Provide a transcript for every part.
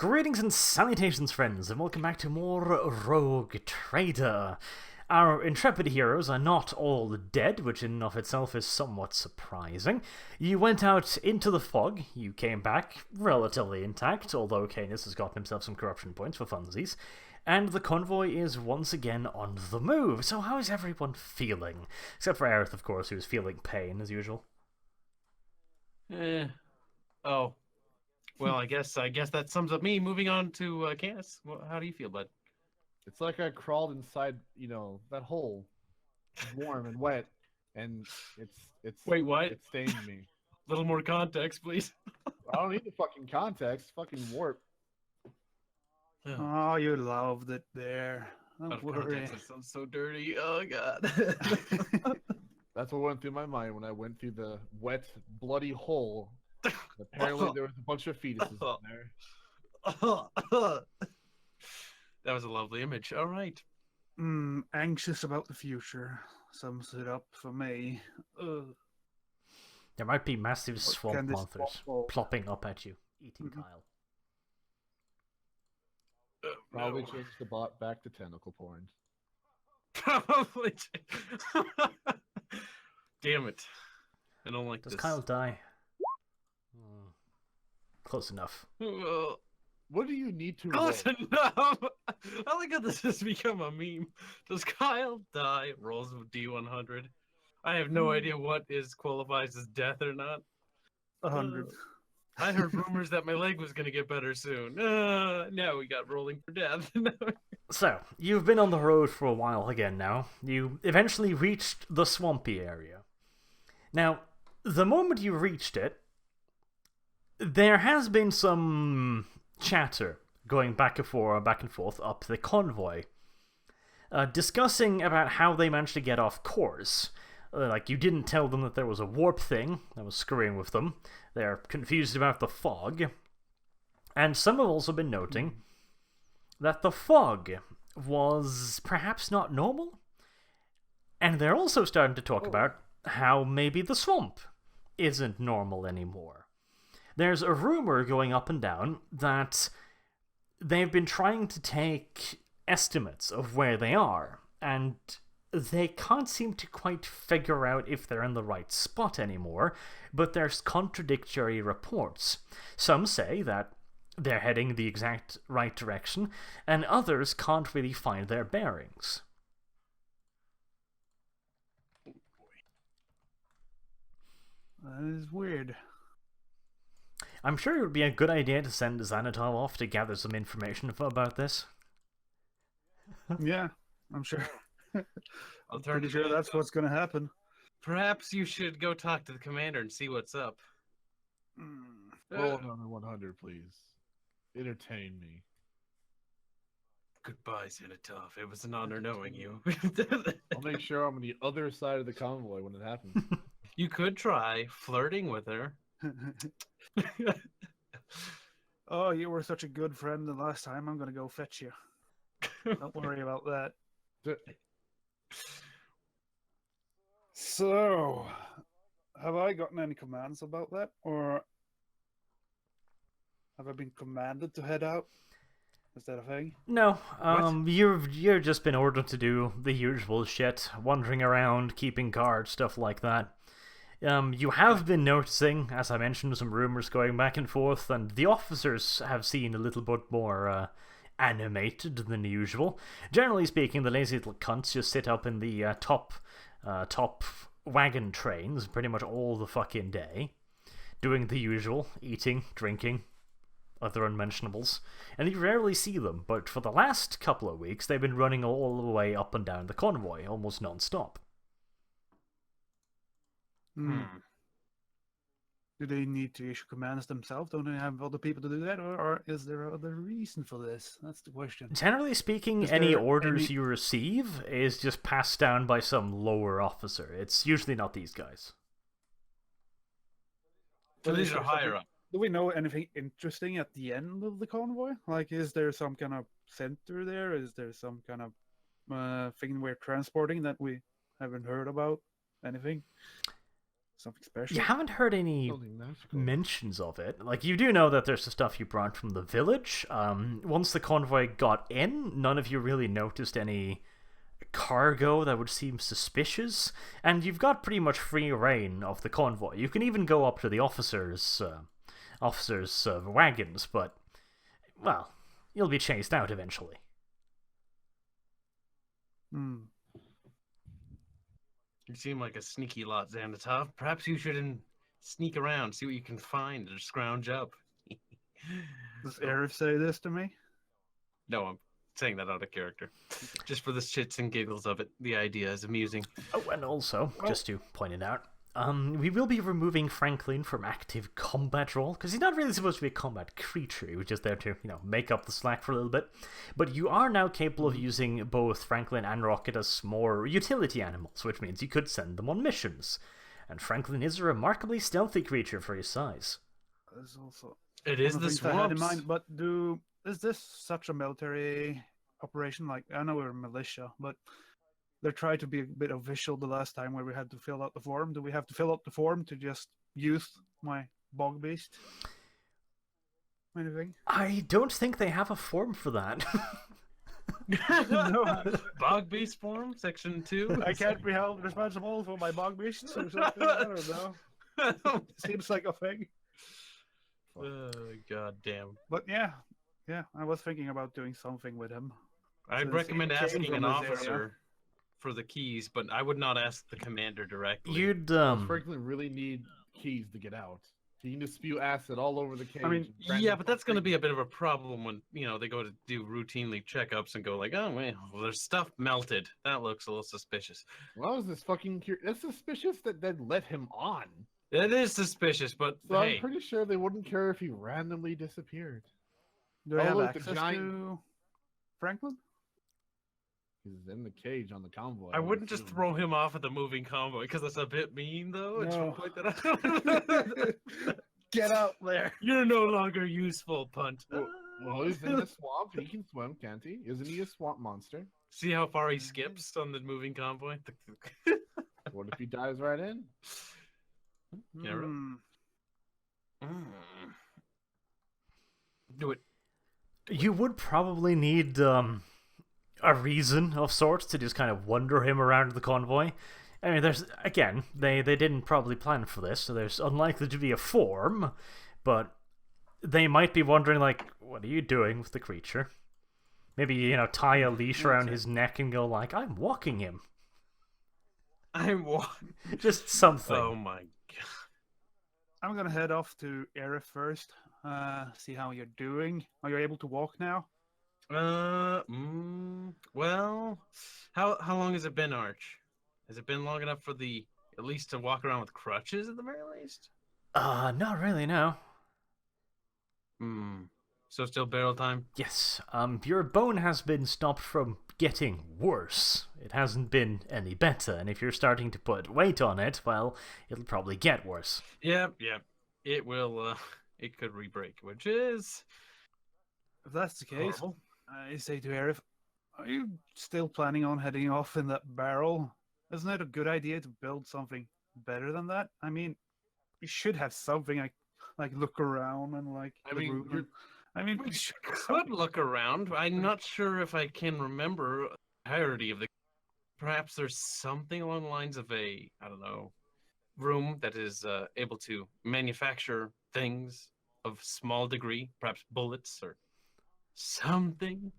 Greetings and salutations, friends, and welcome back to more Rogue Trader. Our intrepid heroes are not all dead, which in and of itself is somewhat surprising. You went out into the fog, you came back relatively intact, although Canis has gotten himself some corruption points for funsies, and the convoy is once again on the move. So how is everyone feeling? Except for Aerith, of course, who's feeling pain, as usual. Oh. Well, I guess that sums up me. Moving on to Canis. Well, how do you feel, bud? It's like I crawled inside, that hole. It's warm and wet, and it's Wait, what? It stained me. A little more context, please. I don't need the fucking context. Fucking warp. Oh, you loved it there. Don't worry. Context, it sounds so dirty. Oh god. That's what went through my mind when I went through the wet, bloody hole. Apparently, there was a bunch of fetuses in there. That was a lovely image. All right. Anxious about the future. Sums it up for me. There might be massive swamp monsters swamp plopping up at you, eating Kyle. Probably change the bot back to tentacle porn. Probably. Damn it. I don't like Does this. Kyle die? Close enough. What do you need to Close roll? enough. I like how this has become a meme. Does Kyle die? Rolls with D100. I have no idea what qualifies as death or not. 100. I heard rumors that my leg was going to get better soon. Now we got rolling for death. So, you've been on the road for a while again now. You eventually reached the swampy area. Now, the moment you reached it, there has been some chatter going back and forth up the convoy, discussing about how they managed to get off course. Like, you didn't tell them that there was a warp thing that was screwing with them. They're confused about the fog. And some have also been noting that the fog was perhaps not normal. And they're also starting to talk about how maybe the swamp isn't normal anymore. There's a rumor going up and down that they've been trying to take estimates of where they are, and they can't seem to quite figure out if they're in the right spot anymore, but there's contradictory reports. Some say that they're heading the exact right direction, and others can't really find their bearings. That is weird. I'm sure it would be a good idea to send Xanatol off to gather some information about this. Yeah, I'm sure. I'm Pretty sure that's what's going to happen. Perhaps you should go talk to the commander and see what's up. Roll another 100, please. Entertain me. Goodbye, Xanatov. It was an honor knowing you. I'll make sure I'm on the other side of the convoy when it happens. You could try flirting with her. Oh, you were such a good friend the last time. I'm going to go fetch you. Don't worry about that. So, have I gotten any commands about that? Or have I been commanded to head out? Is that a thing? No, you've just been ordered to do the usual shit, wandering around, keeping guard, stuff like that. You have been noticing, as I mentioned, some rumors going back and forth, and the officers have seen a little bit more animated than usual. Generally speaking, the lazy little cunts just sit up in the top wagon trains pretty much all the fucking day, doing the usual, eating, drinking, other unmentionables, and you rarely see them, but for the last couple of weeks they've been running all the way up and down the convoy, almost non-stop. Do they need to issue commands themselves? Don't they have other people to do that? Or is there other reason for this? That's the question. Generally speaking, any orders you receive is just passed down by some lower officer. It's usually not these guys. So these are higher up. Do we know anything interesting at the end of the convoy? Like, is there some kind of center there? Is there some kind of thing we're transporting that we haven't heard about? Anything? Something special? You haven't heard any Something magical. mentions of it. Like, you do know that there's the stuff you brought from the village. Once the convoy got in, none of you really noticed any cargo that would seem suspicious, and you've got pretty much free reign of the convoy. You can even go up to the officers' wagons, but, well, you'll be chased out eventually. Hmm. You seem like a sneaky lot, Xanatov. Perhaps you shouldn't sneak around, see what you can find, or scrounge up. Does Arif say this to me? No, I'm saying that out of character. Just for the shits and giggles of it. The idea is amusing. Oh, and also, just to point it out, we will be removing Franklin from active combat role, because he's not really supposed to be a combat creature. He was just there to, make up the slack for a little bit. But you are now capable of using both Franklin and Rocket as more utility animals, which means you could send them on missions. And Franklin is a remarkably stealthy creature for his size. There's also It is one the of the things I had in swamps. mind, but is this such a military operation? Like, I know we're militia, but they tried to be a bit official the last time where we had to fill out the form. Do we have to fill out the form to just use my bog beast? Anything? I don't think they have a form for that. No, Bog beast form, section 2. I can't be held responsible for my bog beasts or something. I don't know. Seems like a thing. Oh, god damn. But yeah, I was thinking about doing something with him. I'd Since recommend he came asking from an this area. officer for the keys, but I would not ask the commander directly. You'd, Franklin really need keys to get out. He can just spew acid all over the cage. I mean, Yeah, but that's going to be a bit of a problem when, they go to do routinely checkups and go like, oh, well, there's stuff melted. That looks a little suspicious. Well, is this fucking that's suspicious that they let him on. It is suspicious, but So hey, I'm pretty sure they wouldn't care if he randomly disappeared. Do I Oh, have look, the access giant- to Franklin? He's in the cage on the convoy. I wouldn't just assume. throw him off at the moving convoy because that's a bit mean, though. I just No. point that out. Get out there. You're no longer useful, punt. Well, he's in the swamp. He can swim, can't he? Isn't he a swamp monster? See how far he skips on the moving convoy? What if he dives right in? Yeah, right. Hmm. Do it. You would probably need a reason of sorts to just kind of wander him around the convoy. I mean, they didn't probably plan for this, so there's unlikely to be a form, but they might be wondering, like, what are you doing with the creature? Maybe, tie a leash around his neck and go like, I'm walking him. Just something. Oh my god. I'm gonna head off to Arif first. See how you're doing. Are you able to walk now? Well, how long has it been, Arch? Has it been long enough for at least to walk around with crutches at the very least? Not really, no. So still barrel time? Yes, your bone has been stopped from getting worse. It hasn't been any better, and if you're starting to put weight on it, well, it'll probably get worse. Yeah. It will, it could re-break, which is... If that's the case, horrible. I say to Arif, are you still planning on heading off in that barrel? Isn't it a good idea to build something better than that? I mean, you should have something like look around and like. I mean, you're- We could look around. I'm not sure if I can remember the entirety of the... Perhaps there's something along the lines of a, I don't know, room that is able to manufacture things of small degree, perhaps bullets or something.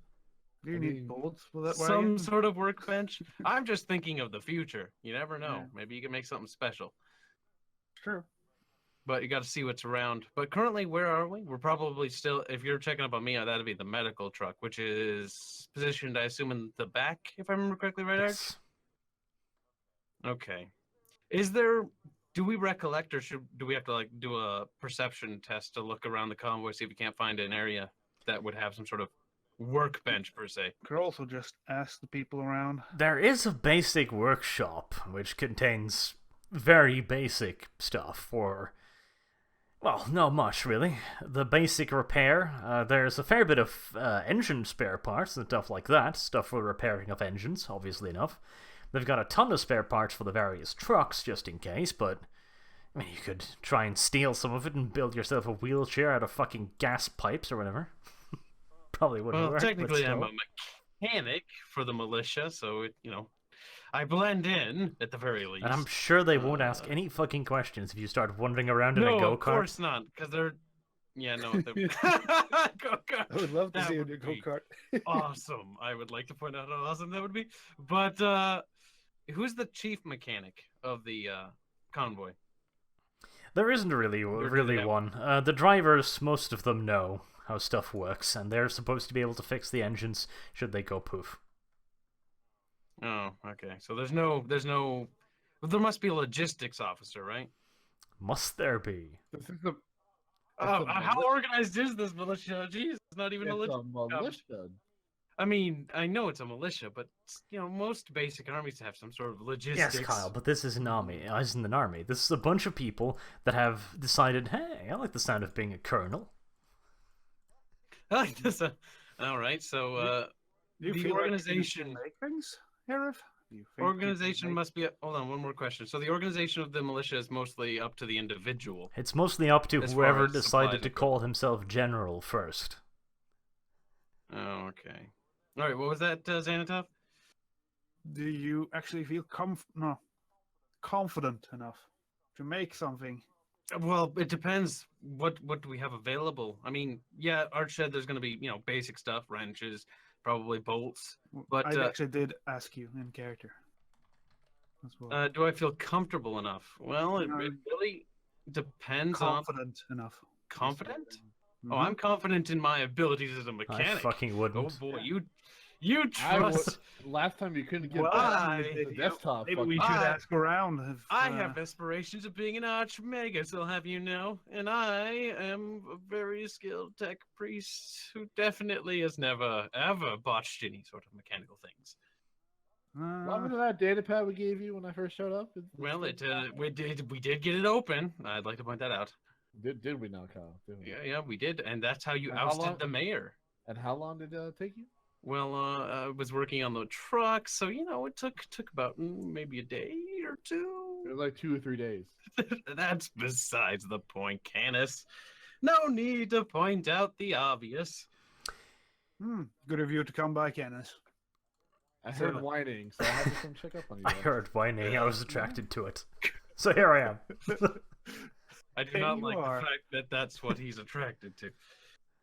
Do you I need mean, bullets for that? Some wagon? sort of workbench. I'm just thinking of the future. You never know. Yeah. Maybe you can make something special. True. But you got to see what's around. But currently, where are we? We're probably still, if you're checking up on me, that'd be the medical truck, which is positioned, I assume, in the back, if I remember correctly, right, Arch? Yes. Okay. Do we recollect, or do we have to do a perception test to look around the convoy, see if we can't find an area that would have some sort of workbench per se? Could also just ask the people around. There is a basic workshop which contains very basic stuff for, well, not much really. The basic repair, there's a fair bit of engine spare parts and stuff like that, stuff for repairing of engines, obviously enough. They've got a ton of spare parts for the various trucks, just in case, but I mean, you could try and steal some of it and build yourself a wheelchair out of fucking gas pipes or whatever. Probably wouldn't Well, work. technically, but I'm still. a mechanic for the militia, so I blend in at the very least. And I'm sure they won't ask any fucking questions if you start wandering around in a No, go-kart. of course not, because they're. Yeah, no. Go-kart. I would love to That see you would do be go-kart. Awesome. I would like to point out how awesome that would be. But who's the chief mechanic of the convoy? There isn't really do they have one. The drivers, most of them know how stuff works, and they're supposed to be able to fix the engines should they go poof. Oh, okay. So there's no. Well, there must be a logistics officer, right? Must there be? This is the. Oh, how organized is this militia? Jeez, it's not even a It's legit. a militia. I mean, I know it's a militia, but most basic armies have some sort of logistics. Yes, Kyle, but this is an army. Isn't an army. This is a bunch of people that have decided, hey, I like the sound of being a colonel. I like this. All right, so Do you the feel organization. like you can make things, Arif? Do you think you can Organization make- must be. Hold on, one more question. So the organization of the militia is mostly up to the individual. It's mostly up to As far whoever as supplies decided to and call himself general first. Oh, okay. All right, what was that, Xanatov? Do you actually feel confident enough to make something? Well, it depends. What do we have available? I mean, yeah, Art said there's going to be basic stuff, wrenches, probably bolts. But I actually did ask you in character as well. do I feel comfortable enough? Well, it No. really depends on Confident enough. confident. Mhm. Oh, I'm confident in my abilities as a I mechanic. fucking Oh wouldn't. boy, you I trust. last time you couldn't get Well, back I- to the desktop. Maybe we fucking- should I- ask around. If, I have aspirations of being an archmagus, I'll have you know, and I am a very skilled tech priest who definitely has never ever botched any sort of mechanical things. Remember that data pad we gave you when I first showed up? Well, we did get it open. I'd like to point that out. Did we now, Kyle? Did we? Yeah, we did, and that's how you And how ousted long- the mayor. And how long did it take you? Well, I was working on the truck, so it took about maybe a day or It two. was like 2 or 3 days. That's besides the point, Canis. No need to point out the obvious. Good of you to come by, Kenneth. I heard So- whining, so I had to come check up on you. I guys. heard whining. I was attracted to it. So here I am. I do There not you like are. the fact that that's what he's attracted to.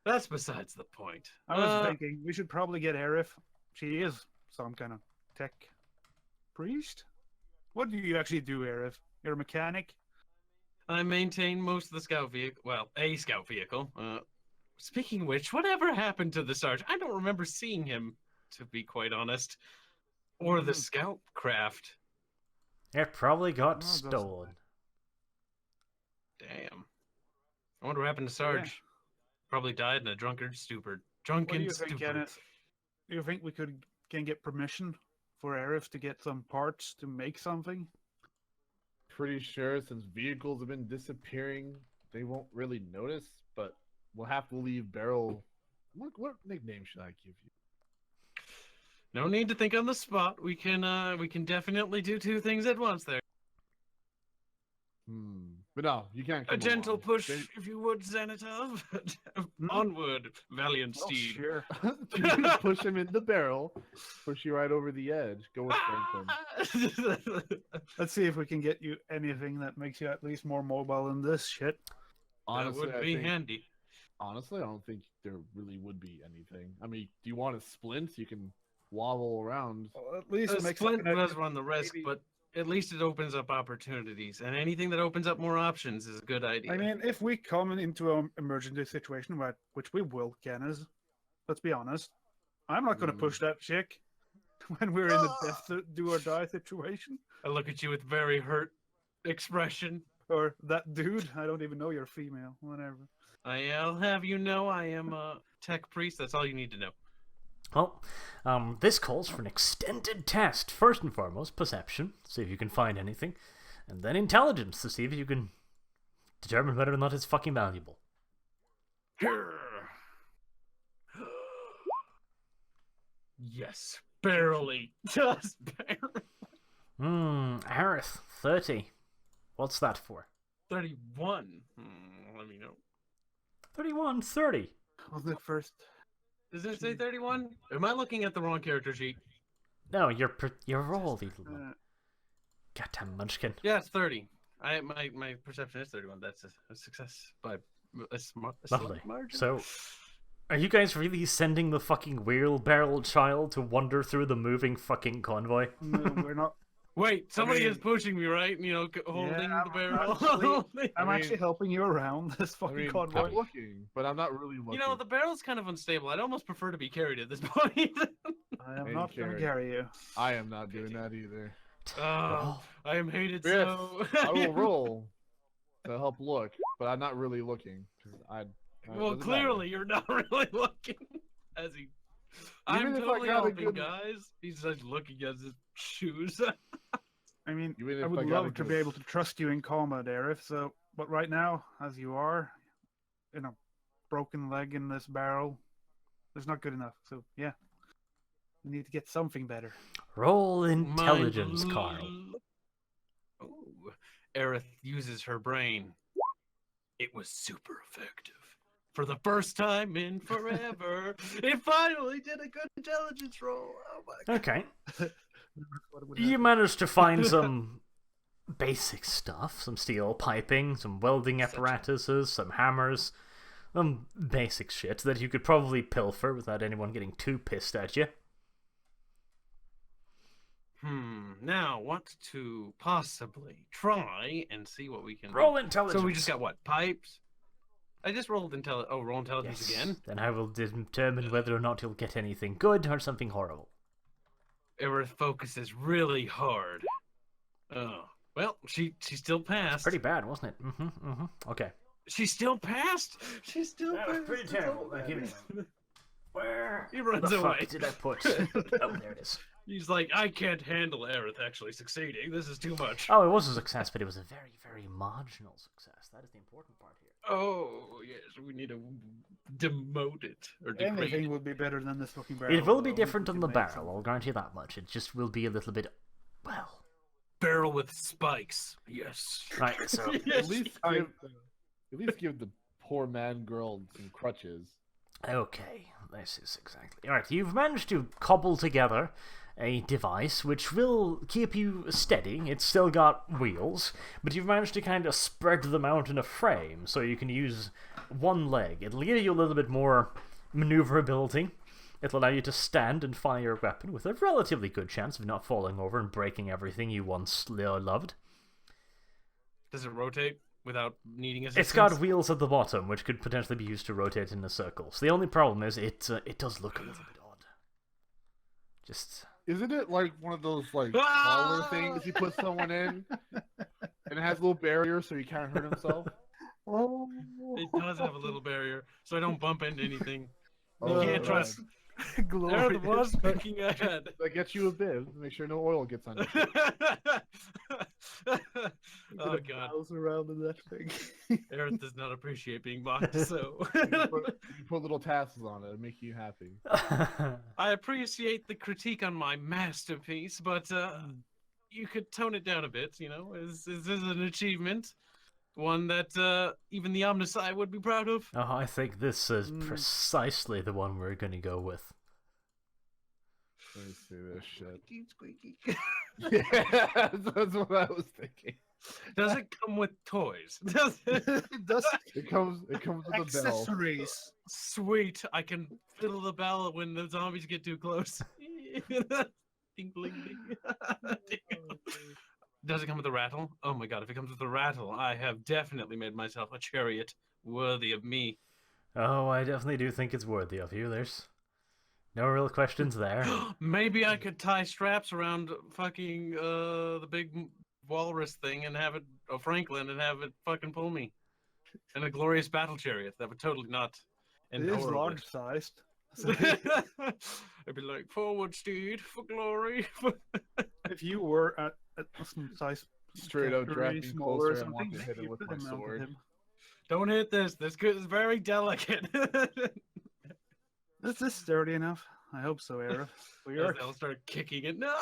That's besides the point. I was thinking we should probably get Arif. She is some kind of tech priest. What do you actually do, Arif? You're a mechanic? I maintain most of the scout vehicle. Well, a scout vehicle. Speaking of which, whatever happened to the sergeant? I don't remember seeing him, to be quite honest. Or the scout craft. It probably got that's stolen. Damn. I wonder what happened to Sarge. Probably died in a drunkard stupor. What do Drunken you think, stupor. Kenneth? Do you think we can get permission for Arif to get some parts to make something? Pretty sure since vehicles have been disappearing, they won't really notice, but we'll have to leave Beryl. What nickname should I give you? No need to think on the spot. We can definitely do two things at once there. But no, you can't A come gentle along. push, They- if you would, Xanatov. Onward, valiant Oh, steed. sure. You can push him in the barrel, push you right over the edge. Go with Franklin. Let's see if we can get you anything that makes you at least more mobile than this shit. That would I be think- handy. Honestly, I don't think there really would be anything. I mean, do you want to splint? You can wobble around. Well, at least The it makes splint something does that run the risk, maybe- but at least it opens up opportunities. And anything that opens up more options is a good idea. I mean, if we come into an emergency situation, which we will, Kenneth, let's be honest, I'm not going to push that chick when we're in the death do or die situation. I look at you with very hurt expression. Or that dude, I don't even know you're female, whatever. I'll have you know I am a tech priest. That's all you need to know. Well, this calls for an extended test. First and foremost, perception, see if you can find anything, and then intelligence to see if you can determine whether or not it's fucking valuable. Yes, barely. Just barely. Aerith, 30. What's that for? 31. Let me know. 31, 30. I'll look first. Does it say 31? Am I looking at the wrong character sheet? No, you're rolled, you little goddamn munchkin. Yeah, it's 30. My perception is 31. That's a success by a slight Lovely. margin. So, are you guys really sending the fucking wheelbarrow child to wander through the moving fucking convoy? No, we're not. Wait, somebody mean- is pushing me, right? You know, holding Yeah, the barrel. I'm I actually mean- helping you around this I fucking mean, convoy. I'm looking, but I'm not really looking. You know, the barrel's kind of unstable. I'd almost prefer to be carried at this point. I am Hey, not going to Jared. carry you. I am not doing that either. Oh, I am hated Yes, so. I will roll to help look, but I'm not really looking. 'Cause Well, doesn't clearly you're not really looking. As he, I'm Even if I totally got a helping, good- guys. He's just looking at his shoes. I mean, Even I if would I got a love to be good- able to trust you in combat, Arif. So, but right now, as you are, in a broken leg in this barrel, it's not good enough. So, yeah, we need to get something better. Roll intelligence, Mind- Carl. Oh, Aerith uses her brain. It was super effective. For the first time in forever, it finally did a good intelligence roll. Oh my god. Okay. What would You happen? managed to find some basic stuff, some steel piping, some welding apparatuses, some hammers, some basic shit that you could probably pilfer without anyone getting too pissed at you. Now, want to possibly try and see what we can Roll do. intelligence. So we just got what? Pipes? I just rolled roll intelligence Yes. again. Then I will determine whether or not you'll get anything good or something horrible. Aerith focuses really hard. Oh. Well, she still passed. Pretty bad, wasn't it? Okay. She still passed? She still That was passed. pretty It's terrible. all Now, give me bad. Where He runs the away. fuck did I put? Oh, there it is. He's like, I can't handle Aerith actually succeeding. This is too much. Oh, it was a success, but it was a very, very marginal success. That is the important part here. Oh, yes, we need to demote it or degrade Anything it. would be better than this fucking barrel. It will be though, if different we on can the make barrel, something. I'll grant you that much. It just will be a little bit, well, Barrel with spikes. Yes. right, so Yes. At least give the poor man girl some crutches. okay, this is exactly alright. You've managed to cobble together a device which will keep you steady. It's still got wheels, but you've managed to kind of spread them out in a frame so you can use one leg. It'll give you a little bit more maneuverability. It'll allow you to stand and fire your weapon with a relatively good chance of not falling over and breaking everything you once loved. Does it rotate without needing assistance? It's got wheels at the bottom, which could potentially be used to rotate in a circle. So the only problem is it does look a little bit odd. Just Isn't it like one of those like Ah! collar things you put someone in, and it has a little barrier so he can't hurt himself? Oh, It does have a little barrier, so I don't bump into anything. Oh, You can't right. trust. glory. Aerith was looking ahead. That gets you a bib. Make sure no oil gets on you. Oh god, Bounce around in that thing. Aerith does not appreciate being mocked, so You put little tassels on it and make you happy. I appreciate the critique on my masterpiece, but you could tone it down a bit. You know, this is an achievement, one that even the Omnisci would be proud of. Oh, I think this is precisely the one we're going to go with. Let me see this shit. Squeaky, squeaky. Yeah, that's what I was thinking. Does it come with toys? Does it? It does It comes with a bell. accessories. Sweet, I can fiddle the bell when the zombies get too close. Ding, ding, ding. Does it come with a rattle? Oh my god, if it comes with a rattle, I have definitely made myself a chariot worthy of me. Oh, I definitely do think it's worthy of you. There's no real questions there. Maybe I could tie straps around fucking the big walrus thing and have it, Franklin, and have it fucking pull me. And a glorious battle chariot. That would totally not It end is horribly. large sized. It'd be like, forward steed for glory. If you were at some size Straight up category drafting smaller or closer and want something, to hit you him with could my have mounted sword. him. Don't hit this. This is very delicate. Is this sturdy enough? I hope so, Era. They'll start kicking it. No.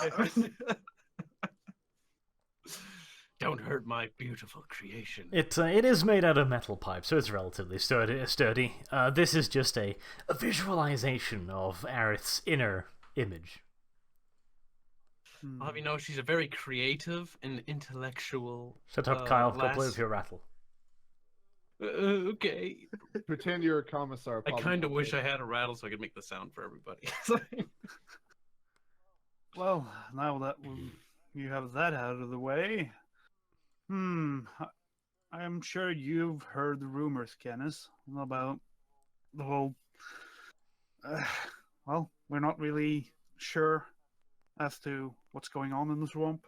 Don't hurt my beautiful creation. It is made out of metal pipe, so it's relatively sturdy. This is just a visualization of Aerith's inner image. I'll have you know, she's a very creative and intellectual. Shut up, Kyle. Go lass. play with your rattle. Okay. Pretend you're a commissar. I kind of wish I had a rattle so I could make the sound for everybody. Well, now that you have that out of the way, I'm sure you've heard the rumors, Kenneth, about the whole. Well, we're not really sure as to what's going on in the swamp.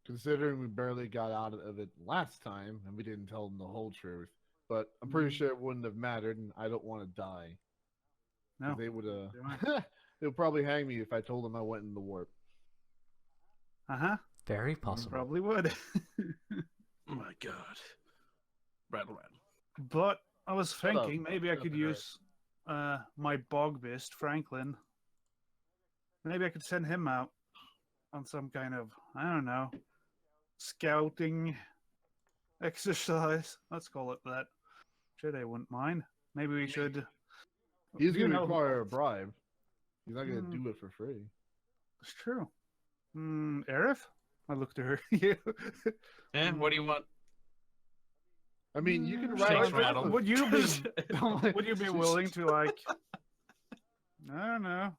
Considering we barely got out of it last time and we didn't tell them the whole truth, but I'm pretty sure it wouldn't have mattered, and I don't want to die. No, They would they would probably hang me if I told them I went in the warp. Very possible. Probably would. Oh my god. Rattle. But I was Shut up. thinking maybe I Shut up, could Henrik. use my bog beast, Franklin. Maybe I could send him out on some kind of, I don't know, scouting exercise. Let's call it that. Sure, they wouldn't mind. Maybe we should. He's You going to know- require a bribe. He's not going to Hmm. do it for free. It's true. Aerith? I looked to her. You. What do you want? I mean, you can Shakes ride rattle. Would you be? Would you be willing to like? I don't know.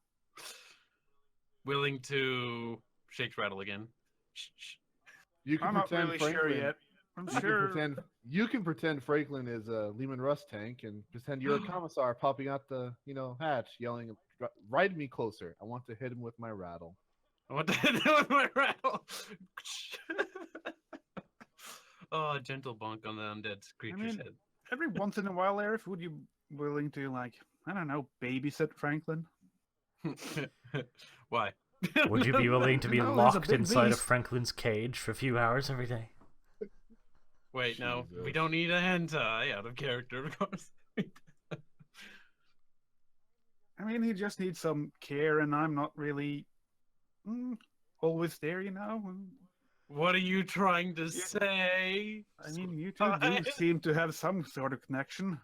Willing to shake rattle again? Shh. You can I'm not pretend really Franklin, sure yet. I'm You sure. can pretend Franklin is a Lehman Russ tank and pretend you're a commissar popping out the hatch, yelling, "Ride me closer! I want to hit him with my rattle." I want to hit it with my rattle. Oh, a gentle bonk on the undead creature's Every once in a while, Aerith, would you be willing to like, I don't know, babysit Franklin? head. Why? Would you be willing to be No, he's a locked big inside of beast. Franklin's cage for a few hours every day? Wait, no. We Jesus. don't need a hentai out of character, of course. I mean, he just needs some care, and I'm not really always there, What are you trying to say? I mean, you two do seem to have some sort of connection.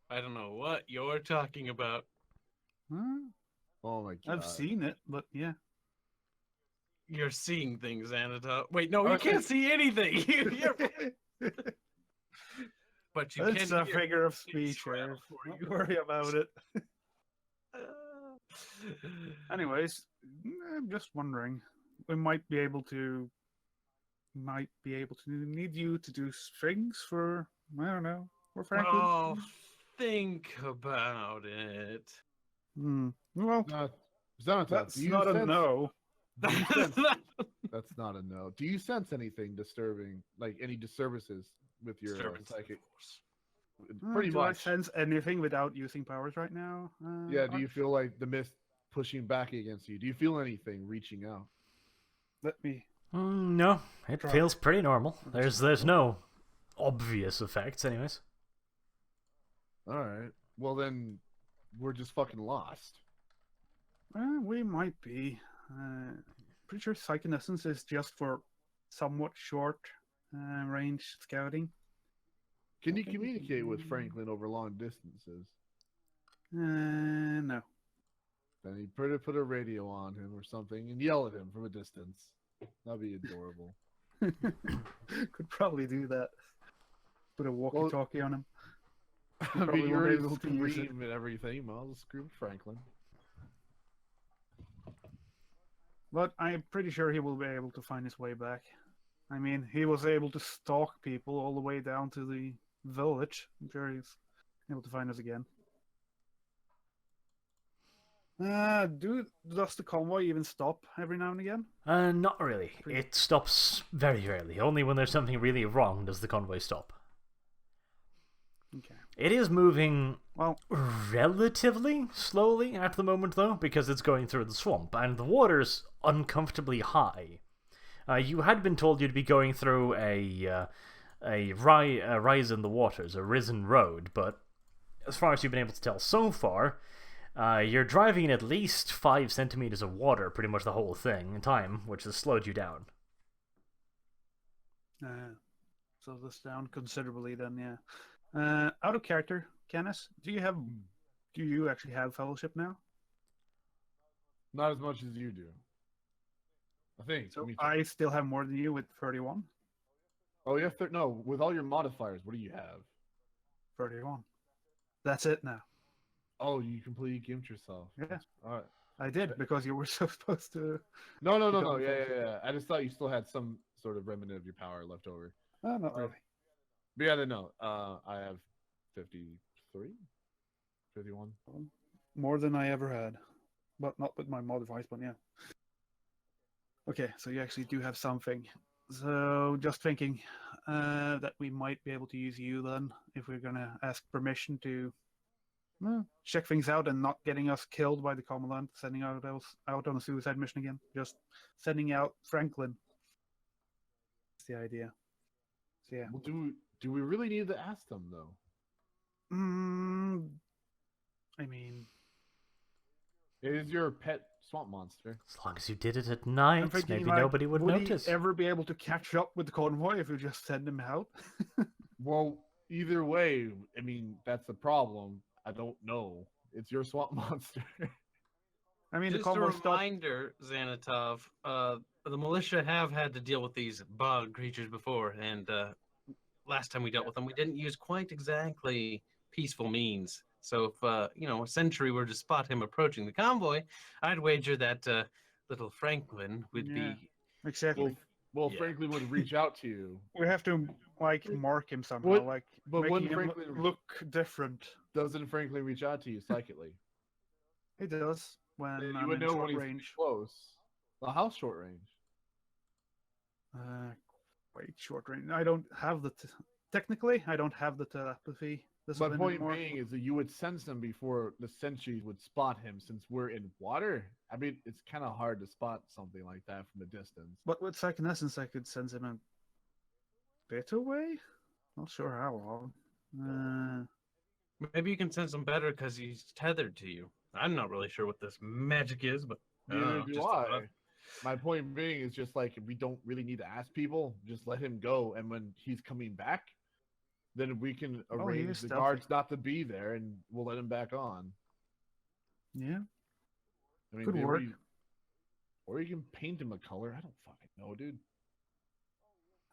I don't know what you're talking about. Huh? Oh my god! I've seen it, but yeah. You're seeing things, Anata. Wait, no, you Okay. can't see anything. But you It's can a hear figure of things speech, rattle Aerith. for Don't you. worry about it. Anyways, I'm just wondering. We might be able to need you to do strings for, I don't know, for Franklin. Oh, think about it. Well, Xanatos, that's do you not a sense- no. do you sense- That's not a no. Do you sense anything disturbing, like any disturbances with your Disturbance, of psychic? course. Pretty Do I much. sense anything without using powers right now? Yeah. Do you feel like the mist pushing back against you? Do you feel anything reaching out? Let me. No, it Try. feels pretty normal. There's no obvious effects, anyways. All right. Well then, we're just fucking lost. We might be. Pretty sure psychonescence is just for somewhat short range scouting. Can you communicate with Franklin over long distances? No. Then you put a radio on him or something and yell at him from a distance. That'd be adorable. Could probably do that. Put a walkie-talkie on him. I Probably mean, you won't already be able to use it. scream and everything. Well, I'll just scream at Franklin. But I'm pretty sure he will be able to find his way back. I mean, he was able to stalk people all the way down to the village. I'm sure he's able to find us again. Does the convoy even stop every now and again? Not really. It stops very rarely. Only when there's something really wrong does the convoy stop. Okay. It is moving Well, relatively slowly at the moment, though, because it's going through the swamp, and the water's uncomfortably high. You had been told you'd be going through a rise in the waters, a risen road, but as far as you've been able to tell so far, you're driving in at least 5 centimeters of water pretty much the whole thing in time, which has slowed you down. So this down considerably then, yeah. Out of character, Kenneth, do you actually have fellowship now? Not as much as you do. I think. So Let me check. I still have more than you with 31. Oh, you have no. With all your modifiers, what do you have? 31. That's it now. Oh, you completely gimped yourself. Yeah. All right. I did because you were supposed to. No. become Yeah. I just thought you still had some sort of remnant of your power left over. Not really. But yeah, no. I have 53, 51. More than I ever had, but not with my modifiers. But yeah. Okay, so you actually do have something. So just thinking that we might be able to use you then if we're gonna ask permission to check things out and not getting us killed by the commandant, sending out on a suicide mission again. Just sending out Franklin. That's the idea. So yeah. Well, do we really need to ask them though? I mean, It is your pet swamp monster. As long as you did it at I'm night, thinking, maybe like, nobody would notice. he ever be able to catch up with the convoy if we just send him out? Well, either way, I mean that's the problem. I don't know. It's your swamp monster. I mean, the Just a convoy stopped. reminder, Xanatov, the militia have had to deal with these bug creatures before, and last time we dealt with them, we didn't use quite exactly peaceful means. So if a sentry were to spot him approaching the convoy, I'd wager that little Franklin would Yeah. be. Exactly. Well, Yeah. Franklin would reach out to you. We have to mark him somehow, What- but making when him Franklin look different. Doesn't Franklin reach out to you psychically? He does when Then you I'm would in know short when he's range. close. Well, how short range? Wait, short range. I don't have technically. I don't have the telepathy. My discipline point anymore. being is that you would sense him before the sentries would spot him. Since we're in water, I mean, it's kind of hard to spot something like that from a distance. But with second essence, I could sense him a bit away. Not sure how long. Maybe you can sense him better because he's tethered to you. I'm not really sure what this magic is, but Neither do just a I. thought. My point being is just like we don't really need to ask people. Just let him go, and when he's coming back, then we can he arrange is the stealthy. guards not to be there, and we'll let him back on. Yeah. I mean, Could maybe- work. Or you can paint him a color. I don't fucking know, dude.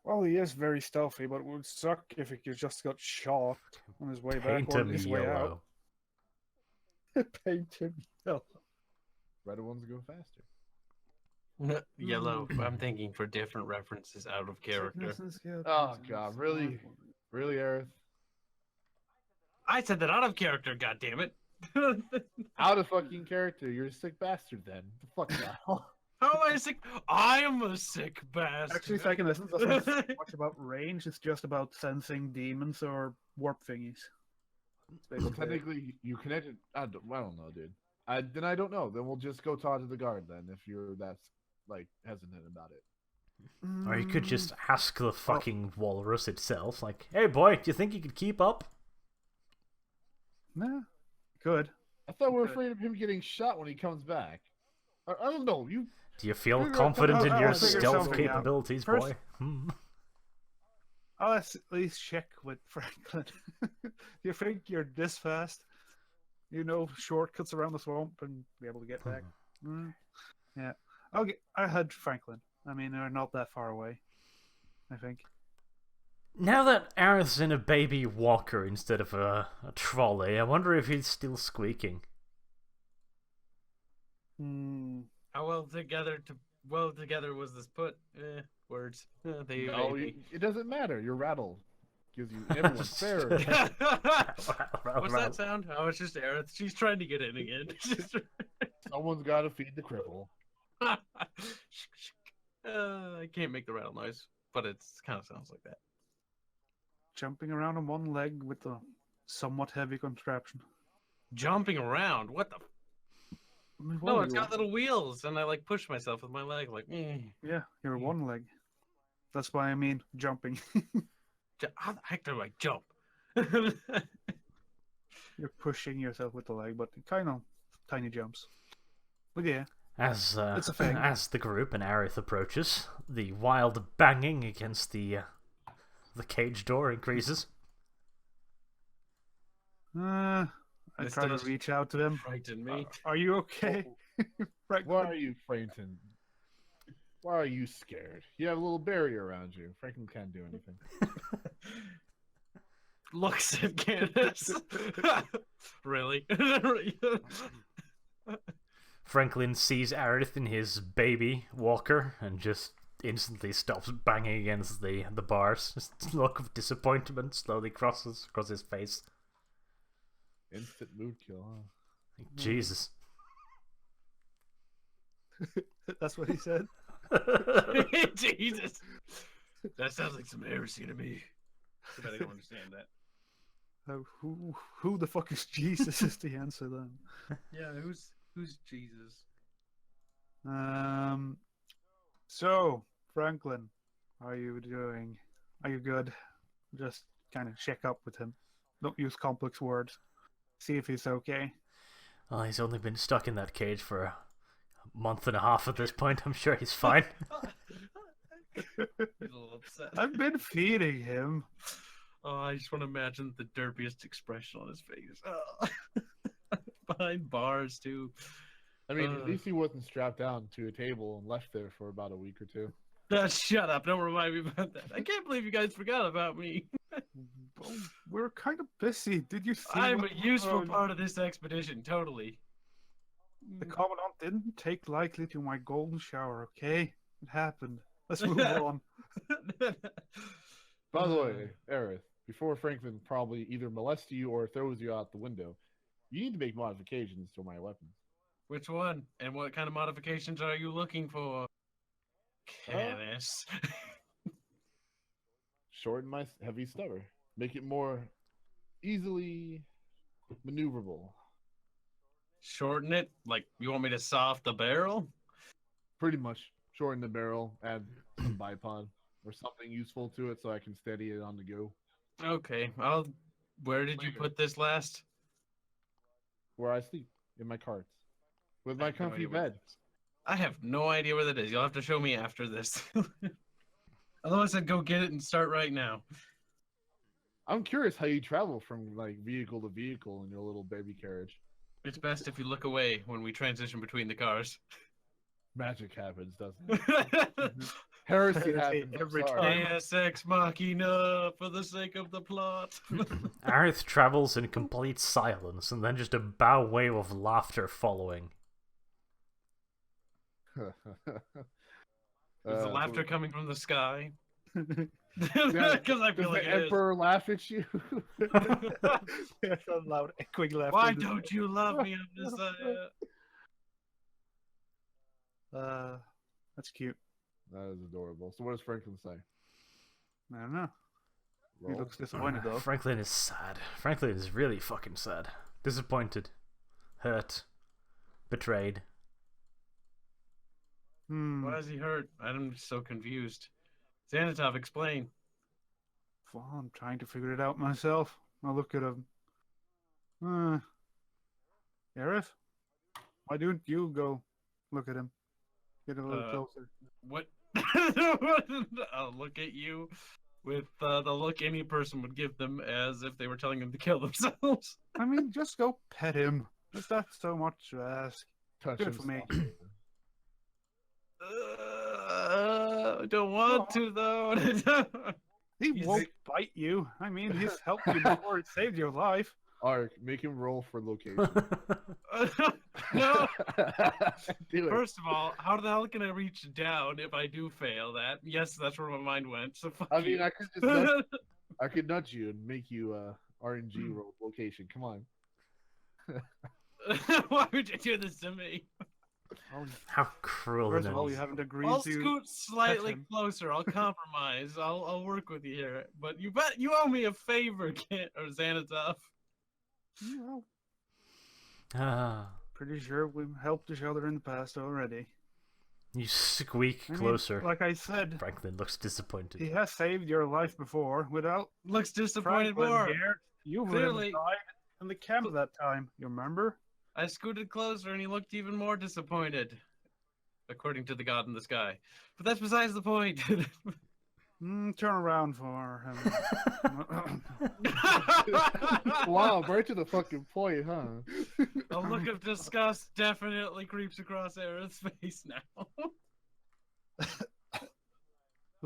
Well, he is very stealthy, but it would suck if he just got shot on his way back Paint or him his way out. yellow. Paint him yellow. Red ones go faster. Yellow. I'm thinking for different references out of character. Oh god, really, really, Aerith? I said that out of character. God damn it! Out of fucking character. You're a sick bastard. Then the fuck now. How am I sick? I am a sick bastard. Actually, second essence doesn't say much about range. It's just about sensing demons or warp thingies. It's Well, basically it. technically, you connected. I don't know, dude. Then I don't know. Then we'll just go talk to the guard. Then, if you're that like hesitant about it. Or you could Mm, just ask the fucking walrus itself, like, hey boy, do you think you could keep up? Nah, good. I thought we were Okay. afraid of him getting shot when he comes back. I don't know. You Do you feel Figure out confident in something your out. Figure stealth something out. capabilities, First- boy? I'll at least check with Franklin. You think you're this fast? You know shortcuts around the swamp and be able to get back. Yeah. I had Franklin. I mean, they're not that far away, I think. Now that Aerith's in a baby walker instead of a trolley, I wonder if he's still squeaking. How well together was this put? Words. They no, baby. it doesn't matter. Your rattle gives you everyone's fair. What's that sound? Oh, it's just Aerith. She's trying to get in again. Someone's got to feed the cripple. I can't make the rattle noise, but it kind of sounds like that. Jumping around on one leg with a somewhat heavy contraption. Jumping around? What the? I mean, No, what it's are you- got little wheels, and I like push myself with my leg, like. Yeah, you're one leg. That's why I mean jumping. How the heck do I jump? You're pushing yourself with the leg, but kind of tiny jumps. But yeah, As It's a thing. as the group and Aerith approaches, the wild banging against the The cage door increases. I This try to does reach out to him. frighten me. Are you okay? Franklin? Why are you fainting? Why are you scared? You have a little barrier around you. Franklin can't do anything. Looks at Candace. Really? Franklin sees Aerith in his baby walker and just instantly stops banging against the bars. Just a look of disappointment slowly crosses across his face. Instant mood kill, huh? Like, Jesus. That's what he said. Jesus. That sounds like some heresy to me. I bet I don't understand that. Who the fuck is Jesus is the answer then. Yeah, who's Jesus? So, Franklin, how are you doing? Are you good? Just kind of check up with him. Don't use complex words. See if he's okay. Well, he's only been stuck in that cage for a month and a half at this point. I'm sure he's fine. He's a little upset. I've been feeding him. Oh, I just want to imagine the derpiest expression on his face. Oh. Behind bars, too. I mean, at least he wasn't strapped down to a table and left there for about a week or two. Shut up. Don't remind me about that. I can't believe you guys forgot about me. Well, we're kind of busy. Did you see? I'm what a useful the- part of this expedition, totally. The commandant didn't take lightly to my golden shower. Okay, it happened. Let's move on. By the way, Aerith, before Franklin probably either molests you or throws you out the window, you need to make modifications to my weapons. Which one? And what kind of modifications are you looking for? Canis. Shorten my heavy stubber. Make it more easily maneuverable. Shorten it? Like, you want me to saw off the barrel? Pretty much. Shorten the barrel, add some bipod or something useful to it so I can steady it on the go. Okay, where did you put this last? Where I sleep, in my carts. With my I have no comfy idea where bed. that is. I have no idea where that is. You'll have to show me after this. Otherwise, I'd go get it and start right now. I'm curious how you travel from like vehicle to vehicle in your little baby carriage. It's best if you look away when we transition between the cars. Magic happens, doesn't it? Heresy happens every I'm sorry. time. Deus Ex Machina for the sake of the plot. Aerith travels in complete silence and then just a bow wave of laughter following. Is the laughter coming from the sky? Yeah, Because I Does feel like the it is. emperor laugh at you? That's a loud echoing laughter. Why don't you love me, I'm Messiah? That's cute. That is adorable. So what does Franklin say? I don't know. He Roll. looks disappointed though. Franklin is sad. Franklin is really fucking sad. Disappointed. Hurt. Betrayed. Why is he hurt? I'm so confused. Xanatov, explain. Well, I'm trying to figure it out myself. I'll look at him. Aerith? Why don't you go look at him? Get a little closer. What? I'll look at you with the look any person would give them as if they were telling them to kill themselves. I mean, just go pet him. Is that so much to ask? Touch Good him for me. softly. I don't want to, though. He He's- won't bite you. I mean, he's helped you before. It saved your life. Ark, make him roll for location. No. Do it. First of all, how the hell can I reach down if I do fail that? Yes, that's where my mind went. So fuck I mean, you. I could just nudge, I could nudge you and make you RNG roll location. Come on. Why would you do this to me? How cruel First it of all, you is. haven't agreed I'll to. scoot slightly him. closer. I'll compromise. I'll work with you here. But you owe me a favor, or Xanatov. Well, Ah, pretty sure we've helped each other in the past already. you squeak I mean, closer. like I said, Franklin looks disappointed. he has saved your life before. Without Looks disappointed Franklin more. here, you would Clearly. have died in the camp that time. You remember? I scooted closer and he looked even more disappointed, according to the god in the sky. But that's besides the point. Turn around for him. Wow, right to the fucking point, huh? A look of disgust definitely creeps across Aerith's face now.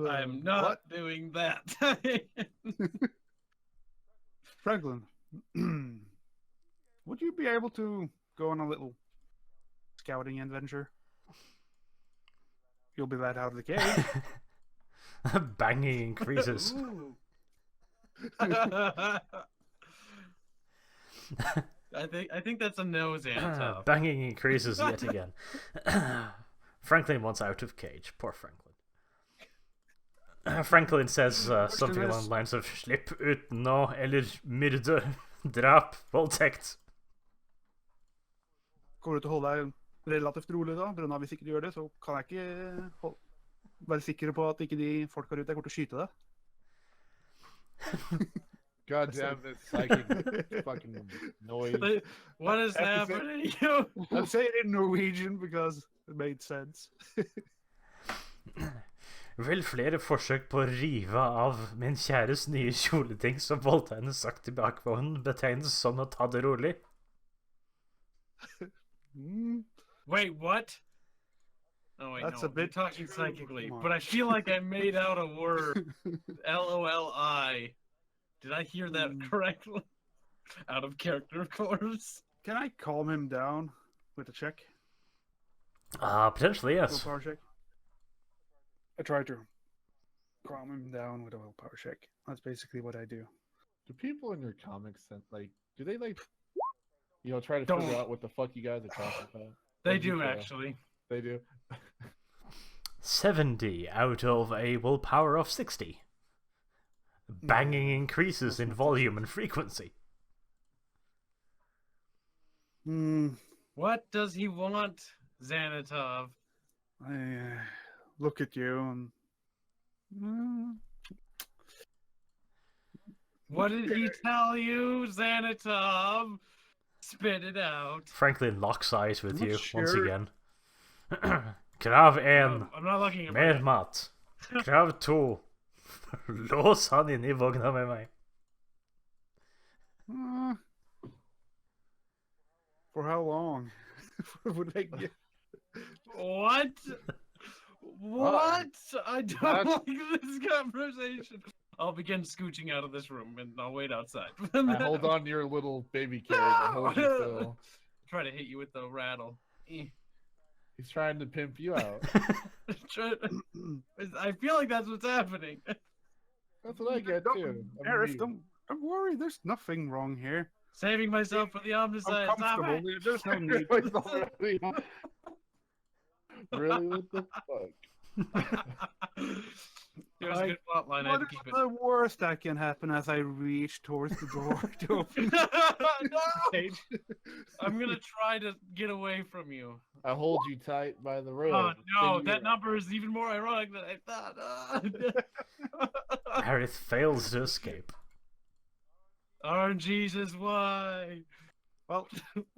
I'm not What? doing that. Franklin, would you be able to go on a little scouting adventure? You'll be let out of the cage. Banging increases. Ooh. I think that's a no, Xanatop. Banging increases yet again. Franklin wants out of cage. Poor Franklin. Franklin says something along the lines of Slipp ut nå, eller myrde, drap, voldtekt. Kommer du til å holde deg relativt rolig da? Brunna, hvis ikke du gjør det, så kan jeg ikke være sikker på at ikke de folk her ute kommer til å skyte deg. God damn this psychic fucking noise. What is happening? I'm saying it in Norwegian because it made sense. Vel flere forsøk på å rive av min kjæres nye kjoleting som voldte henne sakte i bakvognen betegnes som å ta det rolig. Wait, what? Oh wait, That's no, a bit you're talking too psychically, much. but I feel like I made out a word. L-O-L-I. Did I hear that correctly? Out of character, of course. Can I calm him down with a check? Potentially, yes. Willpower check? I try to calm him down with a willpower check. That's basically what I do. Do people in your comics like? Do they like? You know, try to figure out what the fuck you guys are talking about. They do, actually. They do. 70 out of a willpower of 60. Banging increases in volume and frequency. What does he want, Xanatov? I look at you and... What did he tell you, Xanatov? Spit it out. Franklin locks eyes with I'm you not once sure. again. Krav 1. I'm not looking at Mer mat. Krav 2. Lås han inn I vogna med meg. For how long? Would I get... What? What? I don't like this conversation. I'll begin scooching out of this room and I'll wait outside. I hold on to your little baby carriage and hold you still. Try to hit you with the rattle. He's trying to pimp you out. I feel like that's what's happening. That's what I get too. Aerith, don't worry. There's nothing wrong here. Saving myself for the omnicide. I'm comfortable. There's no need. Really? What the fuck? There's a good plot line. I had What to is keep it. the worst that can happen as I reach towards the door to open the No! cage? I'm gonna try to get away from you. I hold you tight by the rope. Oh no, Then that you- number is even more ironic than I thought. Aerith fails to escape. RNG's is why. Well,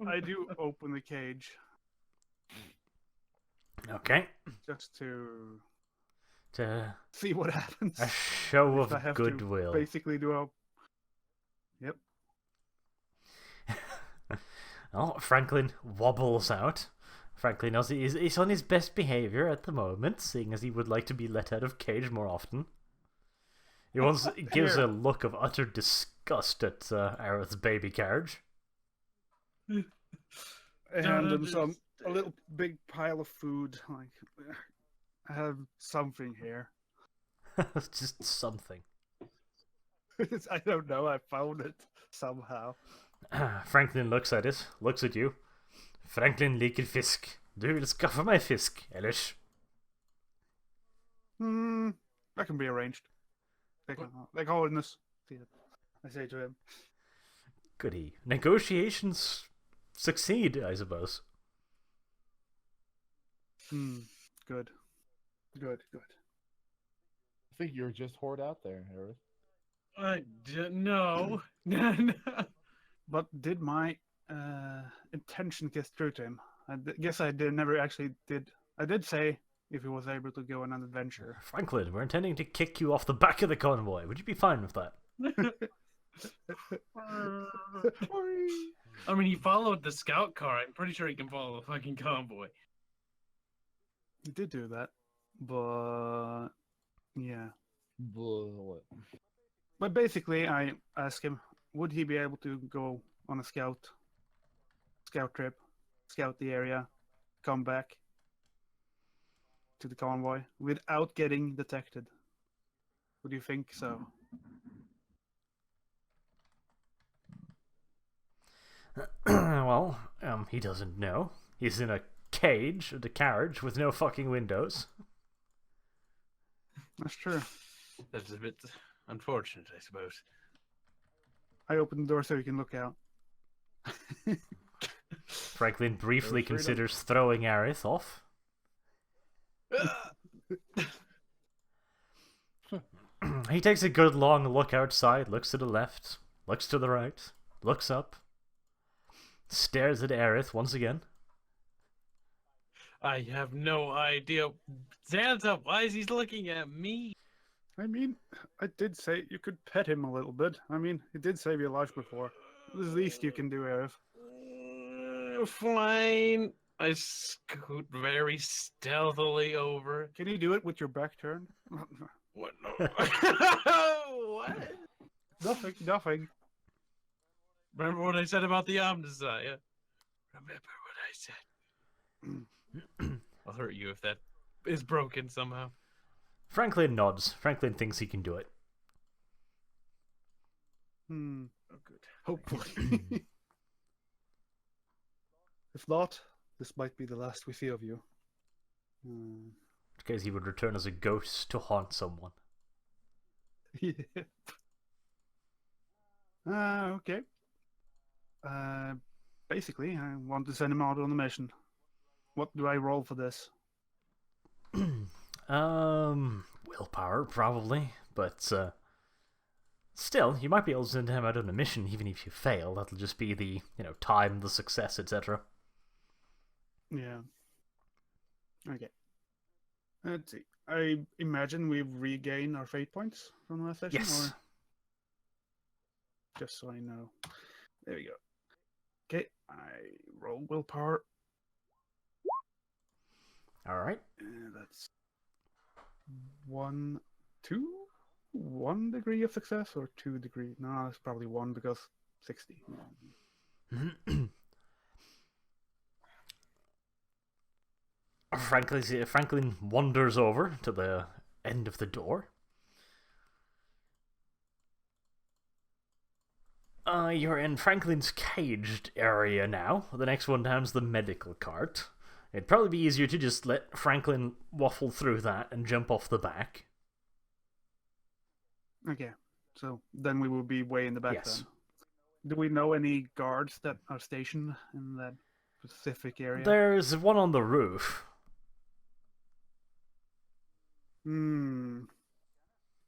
I do open the cage Okay. just to To see what happens. a show If I of have to goodwill. basically do a... Yep. Oh, Franklin wobbles out. Franklin knows he's on his best behavior at the moment, seeing as he would like to be let out of cage more often. He gives a look of utter disgust at Aerith's baby carriage. I hand him a little big pile of food. Like, I have something here. Just something. I don't know. I found it somehow. Franklin looks at it, looks at you. Franklin liker fisk. Du vil skaffe meg fisk, ellers. That can be arranged. They can ordinance. I say to him. Goody. Negotiations succeed, I suppose. Good. I think you're just hoard out there, Harris. No. But did my intention get through to him? I guess I never actually did. I did say if he was able to go on an adventure. Franklin, we're intending to kick you off the back of the convoy. Would you be fine with that? I mean, he followed the scout car. I'm pretty sure he can follow the fucking convoy. He did do that, but yeah. What? But basically, I asked him, would he be able to go on a scout trip, scout the area, come back to the convoy without getting detected? Would you think so? Well, he doesn't know. He's in a cage, the carriage, with no fucking windows. That's true. That's a bit unfortunate, I suppose. I opened the door so he can look out. Franklin briefly considers throwing Aerith off. He takes a good long look outside, looks to the left, looks to the right, looks up, stares at Aerith once again. I have no idea. Santa, why is he looking at me? I mean, I did say you could pet him a little bit. I mean, he did save your life before. The least you can do, Aerith. Fine. I scoot very stealthily over. Can you do it with your back turned? What? No. What? Nothing. Remember what I said about the Omnissiah? Remember what I said. I'll hurt you if that is broken somehow. Franklin nods. Franklin thinks he can do it. Oh, good. Hopefully. If not, this might be the last we see of you. In case he would return as a ghost to haunt someone. Yep. Okay. Basically, I want to send him out on a mission. What do I roll for this? Willpower, probably. But, still, you might be able to send him out on a mission even if you fail. That'll just be the, time, the success, etc. Yeah. Okay. Let's see. I imagine we've regained our fate points from last session? Yes. Or... just so I know. There we go. Okay, I roll willpower. Alright. That's 1 degree of success or 2 degree? No, it's probably 1 because 60. Franklin wanders over to the end of the door. You're in Franklin's caged area now. The next one down's the medical cart. It'd probably be easier to just let Franklin waffle through that and jump off the back. Okay, so then we will be way in the back Yes. then. Do we know any guards that are stationed in that specific area? There's one on the roof.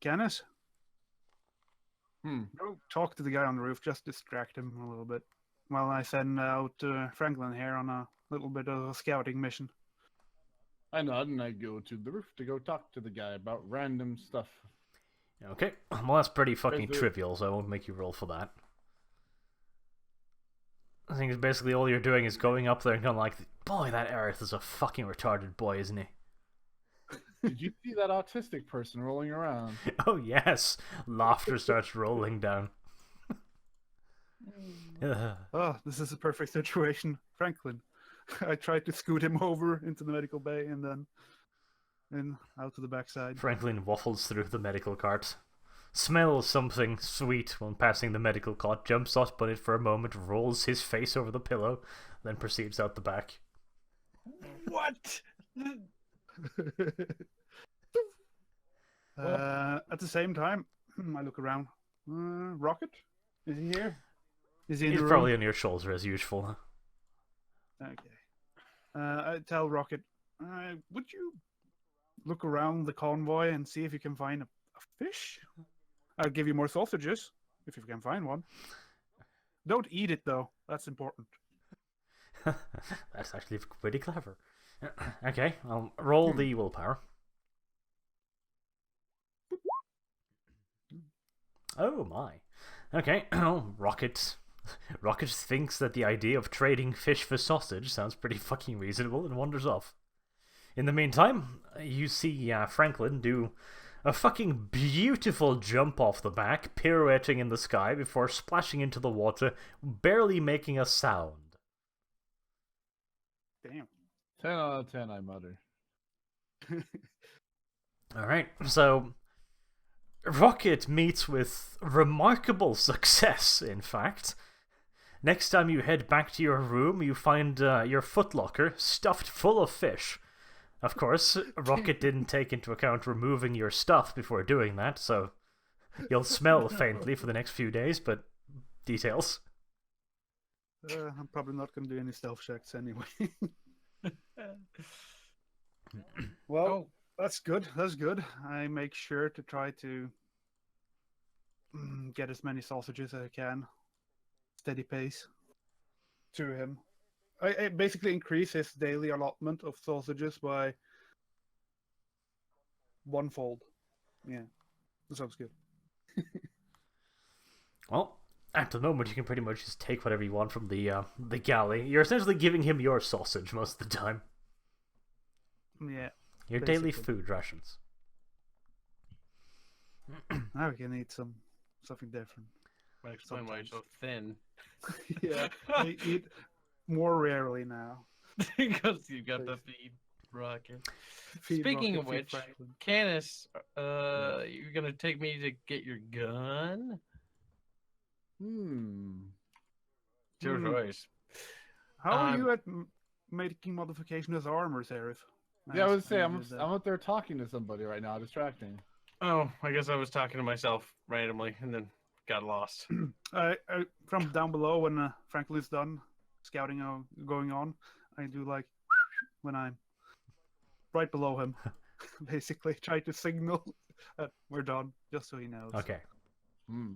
Canis? Hmm. Go talk to the guy on the roof, just distract him a little bit. While I send out Franklin here on a little bit of a scouting mission. I nod and I go to the roof to go talk to the guy about random stuff. Okay, well that's pretty fucking Is it- trivial, so I won't make you roll for that. I think it's basically all you're doing is going up there and going like, boy, that Aerith is a fucking retarded boy, isn't he? Did you see that autistic person rolling around? Oh yes! Laughter starts rolling down. Oh, this is a perfect situation. Franklin. I tried to scoot him over into the medical bay and then out to the backside. Franklin waffles through the medical cart, smells something sweet when passing the medical cart, jumps up on it for a moment, rolls his face over the pillow, then proceeds out the back. What? At the same time, I look around. Rocket? Is he here? Is he in He's the room? probably on your shoulder as usual. Okay. I tell Rocket, would you look around the convoy and see if you can find a fish? I'll give you more sausages, if you can find one. Don't eat it, though. That's important. That's actually pretty clever. Okay, I'll roll the willpower. Oh my. Okay, Rocket. Rocket thinks that the idea of trading fish for sausage sounds pretty fucking reasonable and wanders off. In the meantime, you see Franklin do a fucking beautiful jump off the back, pirouetting in the sky before splashing into the water, barely making a sound. Damn. 10 out of 10, I mutter. Alright, so Rocket meets with remarkable success, in fact. Next time you head back to your room, you find your footlocker stuffed full of fish. Of course, Rocket didn't take into account removing your stuff before doing that, so you'll smell faintly for the next few days, but details. I'm probably not going to do any stealth checks anyway. Well, Oh. that's good. That's good. I make sure to try to get as many sausages as I can. Steady pace to him. I basically increase his daily allotment of sausages by 1-fold. Yeah, that sounds good. Well, at the moment you can pretty much just take whatever you want from the galley. You're essentially giving him your sausage most of the time. Yeah. Your daily Basically. food rations. Now we can eat something different. Might explain why you're so thin. Yeah, I eat more rarely now. Because you got the feed rocket. Feed Speaking Rocket, of feed which, Franklin. Canis, you're gonna take me to get your gun? It's your Hmm. choice. How are Um, you at making modification as armor, Serif? Yeah, I would say use I'm that. out there talking to somebody right now, distracting. Oh, I guess I was talking to myself randomly and then got lost. From down below when Franklin's done scouting going on, I do like when I'm right below him, basically try to signal that we're done, just so he knows. Okay. Hmm.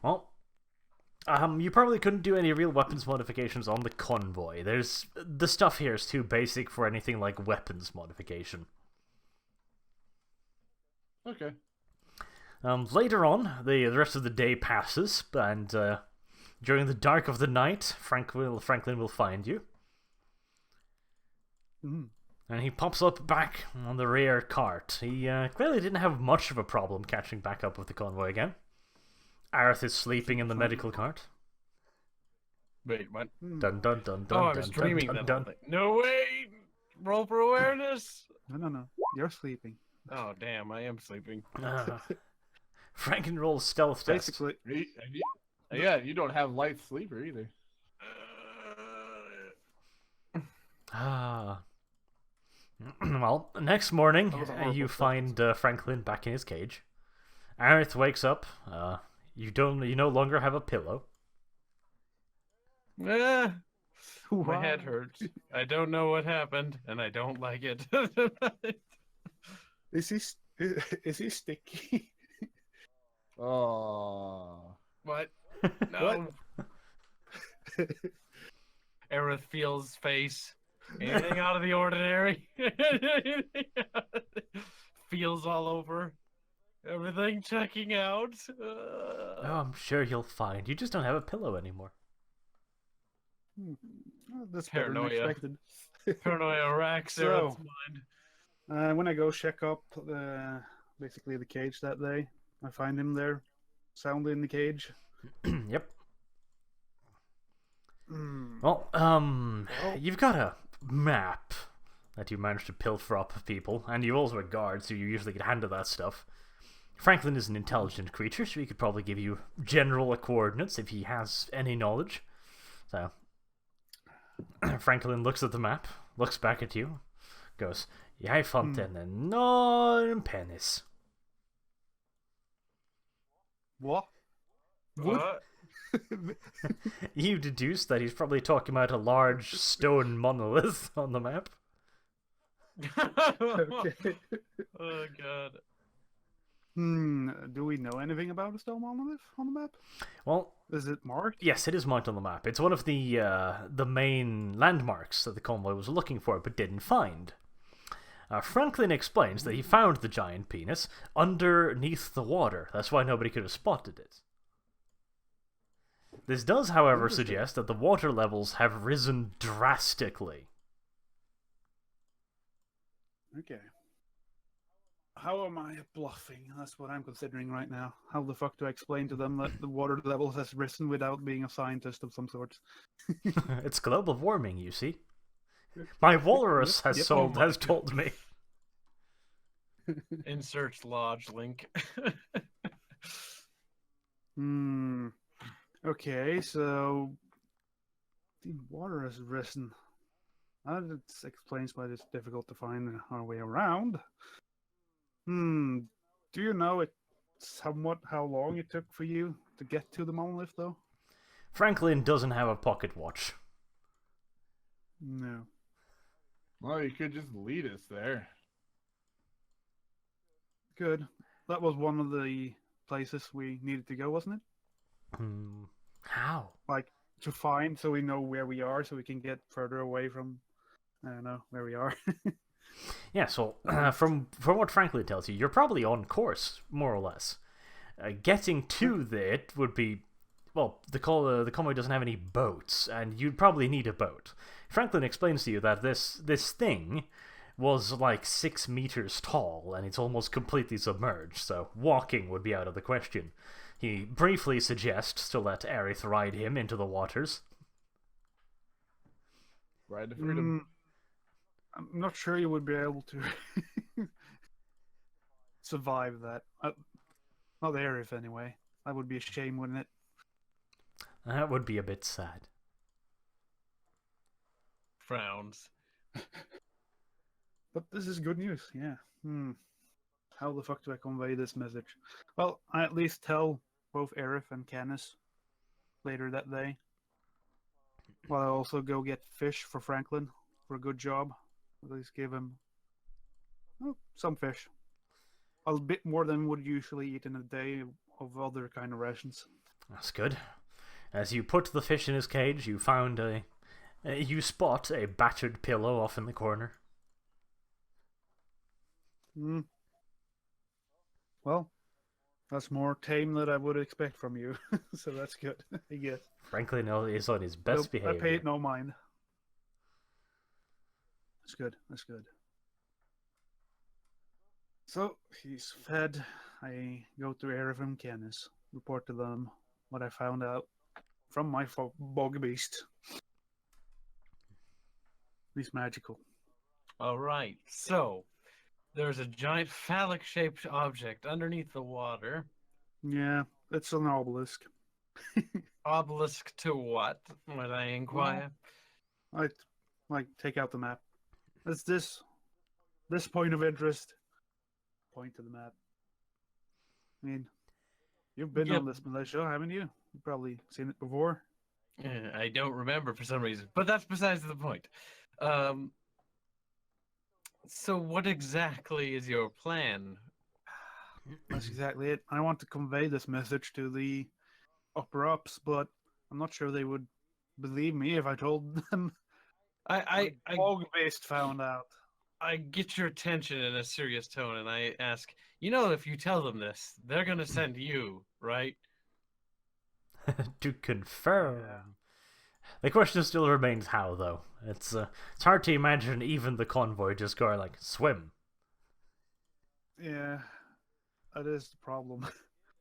Well, you probably couldn't do any real weapons modifications on the convoy. The stuff here is too basic for anything like weapons modification. Okay. Later on, the rest of the day passes, and during the dark of the night, Franklin will find you. Mhm. And he pops up back on the rear cart. He clearly didn't have much of a problem catching back up with the convoy again. Aerith is sleeping in the medical cart. Wait, what? Dun dun dun dun Oh, I dun was dun dreaming dun that dun. whole thing. No way! Roll for awareness! No. You're sleeping. Oh, damn, I am sleeping. Franken rolls stealth test. Basically, Yeah, you don't have light sleeper either. Well, next morning, That was a horrible you test. find Franklin back in his cage. Aerith wakes up. You no longer have a pillow. My Wow. head hurts. I don't know what happened, and I don't like it. Is he sticky? Oh. What? No. Aerith feels face. Anything out of the ordinary? Feels all over. Everything checking out. Oh, I'm sure you'll find. You just don't have a pillow anymore. Well, that's better than Paranoia. expected. Paranoia racks So- Aerith's mind. When I go check up basically the cage that day, I find him there, soundly in the cage. Yep. Hmm. Well, you've got a map that you managed to pilfer up of people, and you also a guard, so you usually get handed that stuff. Franklin is an intelligent creature, so he could probably give you general coordinates if he has any knowledge. So, Franklin looks at the map, looks back at you, goes, "Jeg fant en enorm penis." What? What? You deduce that he's probably talking about a large stone monolith on the map. Okay. Oh god. Do we know anything about the stone monolith on the map? Well, Is it marked? yes, it is marked on the map. It's one of the main landmarks that the convoy was looking for but didn't find. Franklin explains that he found the giant penis underneath the water. That's why nobody could have spotted it. This does, however, suggest that the water levels have risen drastically. Okay. How am I bluffing? That's what I'm considering right now. How the fuck do I explain to them that the water levels has risen without being a scientist of some sort? It's global warming, you see. My walrus has told me. Insert lodge link. Okay, so the water has risen. That explains why it's difficult to find our way around. Do you know somewhat how long it took for you to get to the monolith, though? Franklin doesn't have a pocket watch. No. Well, you could just lead us there. Good. That was one of the places we needed to go, wasn't it? How? Like, to find so we know where we are so we can get further away from, I don't know, where we are. Yeah, so from what Franklin tells you, you're probably on course, more or less. Getting to it would be, well, the convoy doesn't have any boats, and you'd probably need a boat. Franklin explains to you that this thing was like 6 meters tall, and it's almost completely submerged, so walking would be out of the question. He briefly suggests to let Aerith ride him into the waters. Ride to freedom. I'm not sure you would be able to survive that. Not Aerith, anyway. That would be a shame, wouldn't it? That would be a bit sad. Frowns. But this is good news, yeah. How the fuck do I convey this message? Well, I at least tell both Aerith and Canis later that day. While I also go get fish for Franklin for a good job. At least give him some fish. A bit more than would usually eat in a day of other kind of rations. That's good. As you put the fish in his cage, you spot a battered pillow off in the corner. Well, that's more tame than I would expect from you, so that's good, I guess. Franklin is on his best behavior. I pay it no mind. That's good, that's good. So, he's fed. I go to Aerith and Canis, report to them what I found out from my bog beast. He's magical. Alright, so there's a giant phallic-shaped object underneath the water. Yeah, it's an obelisk. Obelisk to what, might I inquire? I take out the map. It's this point of interest. Point to the map. I mean, you've been on this militia, haven't you? You've probably seen it before. I don't remember for some reason, but that's besides the point. So what exactly is your plan? That's exactly it. I want to convey this message to the upper-ups, but I'm not sure they would believe me if I told them. Bog-based found out. I get your attention in a serious tone, and I ask, if you tell them this, they're going to send you, right? To confirm. Yeah. The question still remains how, though. It's hard to imagine even the convoy just going like, swim. Yeah, that is the problem.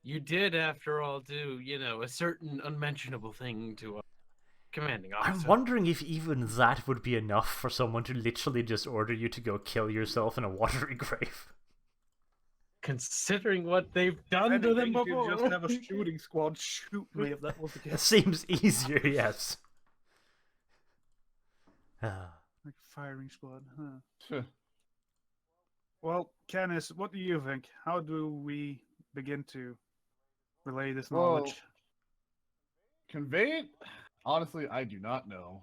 You did, after all, do, a certain unmentionable thing to a commanding officer. I'm wondering if even that would be enough for someone to literally just order you to go kill yourself in a watery grave. Considering what they've done to them before. You just have a shooting squad shoot me if that was the case. It seems easier, yes. Like firing squad, huh? Well, Canis, what do you think? How do we begin to relay this knowledge? Convey it? Honestly, I do not know.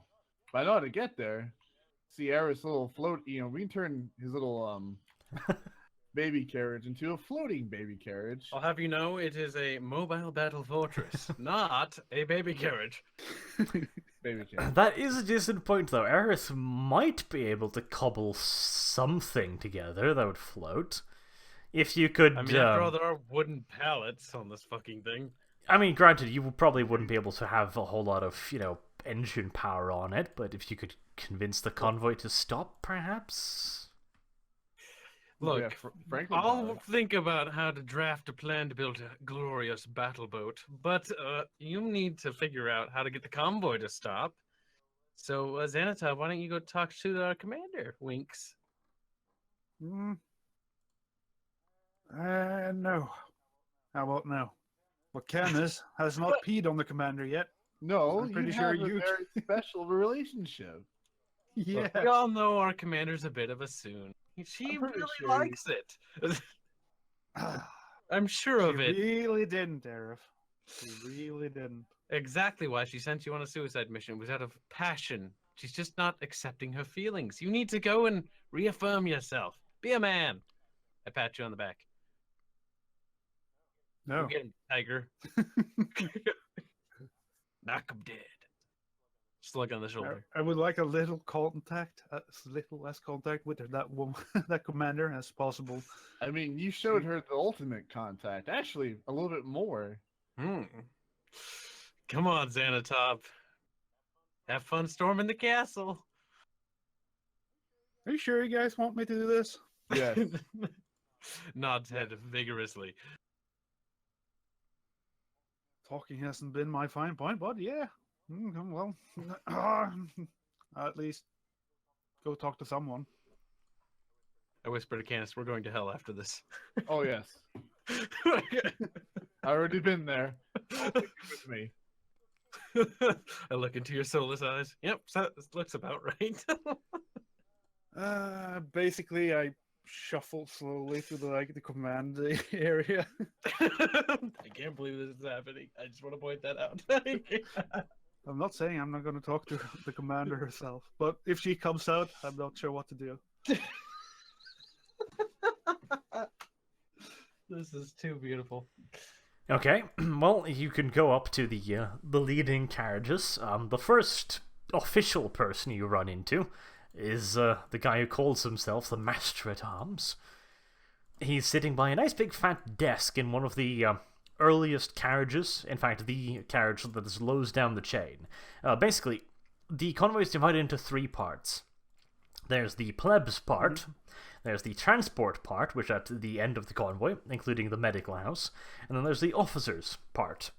But I know how to get there. See Aerith's little float, we can turn his little baby carriage into a floating baby carriage. I'll have you know it is a mobile battle fortress, not a baby carriage. Baby carriage. That is a decent point, though. Aerith might be able to cobble something together that would float. If you could... I mean, after all, there are wooden pallets on this fucking thing. I mean, granted, you probably wouldn't be able to have a whole lot of, engine power on it, but if you could convince the convoy to stop, perhaps? Look, Yeah, frankly, I'll think about how to draft a plan to build a glorious battle boat, but you need to figure out how to get the convoy to stop. So, Xanatar, why don't you go talk to our commander, Winks? No. How about no? But Canis has not peed on the commander yet. no, I'm pretty you sure have a you- very special relationship. Yeah. We all know our commander's a bit of a soon. She I'm pretty really sure likes it. I'm sure of it. She really didn't, Aerith. She really didn't. Exactly why she sent you on a suicide mission. It was out of passion. She's just not accepting her feelings. You need to go and reaffirm yourself. Be a man. I pat you on the back. No. Go get him, tiger. Knock him dead. Slug on the shoulder. I would like a little contact, little less contact with that woman, that commander as possible. I mean, you showed her the ultimate contact. Actually, a little bit more. Come on, Xanatop. Have fun storming the castle. Are you sure you guys want me to do this? Yes. Nods head vigorously. Talking hasn't been my fine point, but yeah. Well, at least go talk to someone. I whisper to Canis, we're going to hell after this. Oh yes. I already been there. I'll take you with me. I look into your soulless eyes. Yep, so this looks about right. Basically, I shuffle slowly to the command area. I can't believe this is happening. I just want to point that out. I'm not saying I'm not going to talk to the commander herself, but if she comes out, I'm not sure what to do. This is too beautiful. Okay, well, you can go up to the leading carriages. The first official person you run into is the guy who calls himself the Master-at-Arms. He's sitting by a nice big fat desk in one of the earliest carriages. In fact, the carriage that slows down the chain. Basically, the convoy is divided into three parts. There's the plebs part, there's the transport part, which at the end of the convoy, including the medical house, and then there's the officers part,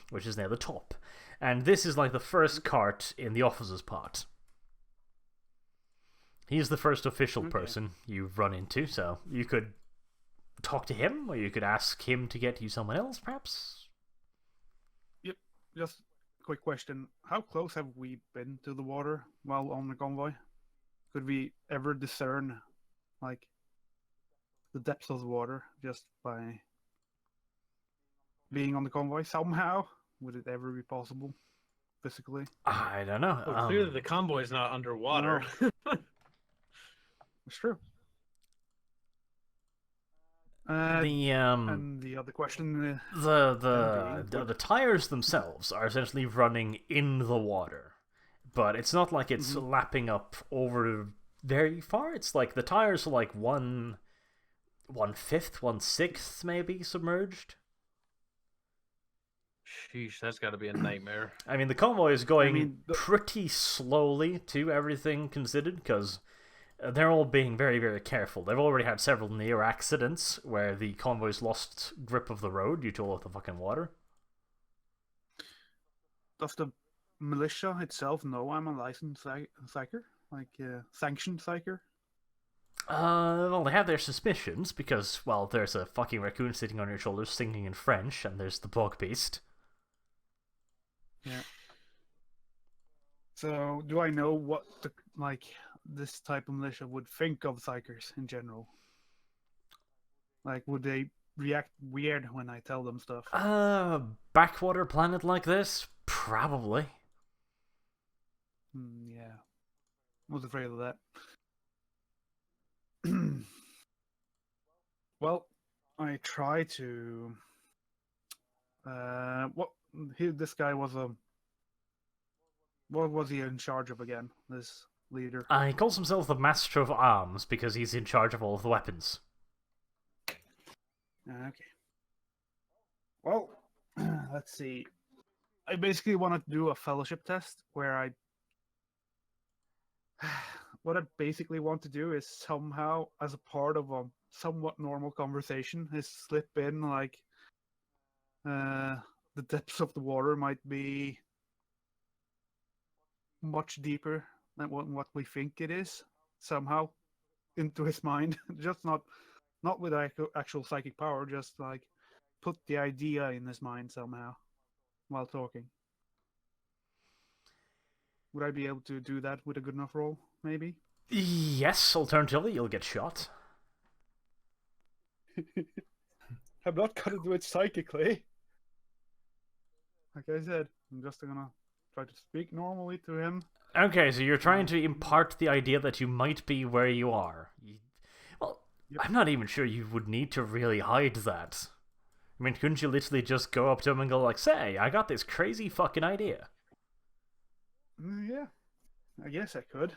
which is near the top. And this is like the first cart in the officers part. He's the first official person you've run into, so you could talk to him, or you could ask him to get you someone else, perhaps? Yep, just a quick question. How close have we been to the water while on the convoy? Could we ever discern, like, the depths of the water just by being on the convoy somehow? Would it ever be possible, physically? I don't know. Well, clearly the convoy's not underwater. It's true. And the other question, the tires themselves are essentially running in the water, but it's not like it's lapping up over very far. It's like the tires are like 1/5, 1/6 maybe submerged. Sheesh, that's got to be a nightmare. I mean, the convoy is going pretty slowly too, everything considered, because they're all being very, very careful. They've already had several near accidents where the convoys lost grip of the road due to all of the fucking water. Does the militia itself know I'm a licensed psyker? Like, sanctioned psyker? Well, they have their suspicions because, well, there's a fucking raccoon sitting on your shoulders singing in French, and there's the bog beast. Yeah. So, do I know what this type of militia would think of psychers in general? Like, would they react weird when I tell them stuff? Backwater planet like this? Probably. Yeah. I was afraid of that. Well, I try to. This guy was a. What was he in charge of again? This leader. He calls himself the Master of Arms because he's in charge of all of the weapons. Okay. Well, let's see. I basically want to do a fellowship test where I. What I basically want to do is somehow, as a part of a somewhat normal conversation, is slip in like the depths of the water might be much deeper than what we think it is, somehow into his mind. Just not with actual psychic power, just like put the idea in his mind somehow while talking. Would I be able to do that with a good enough roll, maybe? Yes, alternatively, you'll get shot. I'm not gonna do it psychically. Like I said, I'm just gonna try to speak normally to him. Okay, so you're trying to impart the idea that you might be where you are. Well, Yep. I'm not even sure you would need to really hide that. I mean, couldn't you literally just go up to him and go like, say, I got this crazy fucking idea? Yeah, I guess I could.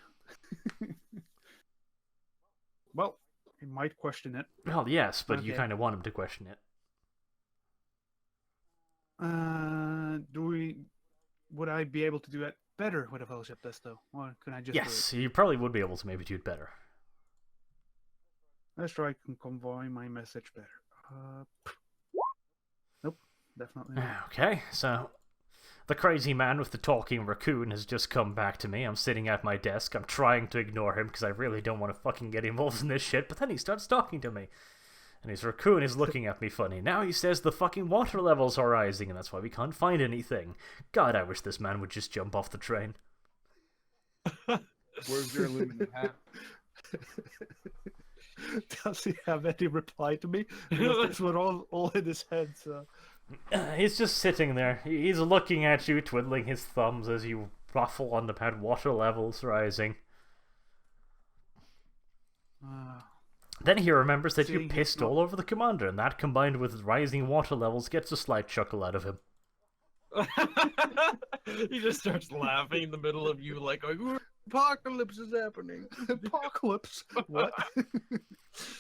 Well, he might question it. Well, yes, but you Okay. kind of want him to question it. Would I be able to do it better with a fellowship test, though? Or can I just Yes, you probably would be able to maybe do it better. do it? Let's try and convey my message better. Nope, definitely not. Okay, so the crazy man with the talking raccoon has just come back to me. I'm sitting at my desk. I'm trying to ignore him because I really don't want to fucking get involved in this shit, but then he starts talking to me. And his raccoon is looking at me funny. Now he says the fucking water levels are rising and that's why we can't find anything. God, I wish this man would just jump off the train. Where's your aluminum hat? Does he have any reply to me? Because this was all in his head, so... He's just sitting there. He's looking at you, twiddling his thumbs as you ruffle on about water levels rising. Then he remembers that you Seeing he's pissed not- all over the commander, and that combined with rising water levels gets a slight chuckle out of him. He just starts laughing in the middle of you, like, apocalypse is happening. Apocalypse? What?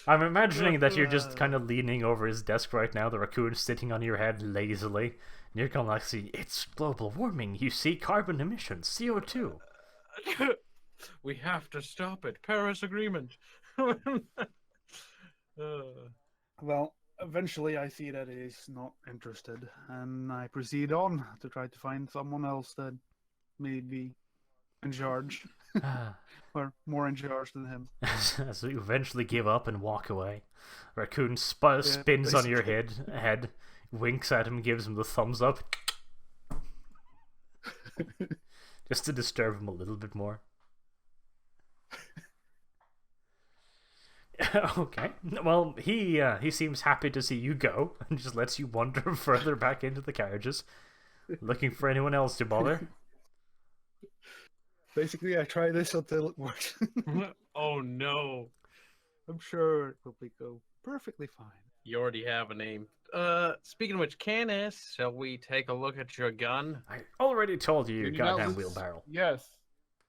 I'm imagining that you're just kind of leaning over his desk right now, the raccoon's sitting on your head lazily, and you're kind of like, see, it's global warming, you see, carbon emissions, CO2. We have to stop it. Paris Agreement. Well, eventually I see that he's not interested, and I proceed on to try to find someone else that may be in charge, or more in charge than him. So you eventually give up and walk away. Raccoon spins on your head, winks at him, gives him the thumbs up. Just to disturb him a little bit more. Okay. Well, he seems happy to see you go and just lets you wander further back into the carriages, looking for anyone else to bother. Basically, I try this until it works. Oh no. I'm sure it will go perfectly fine. You already have a name. Speaking of which, Canis, shall we take a look at your gun? I already told you, you Can you not goddamn listen- wheelbarrow. Yes.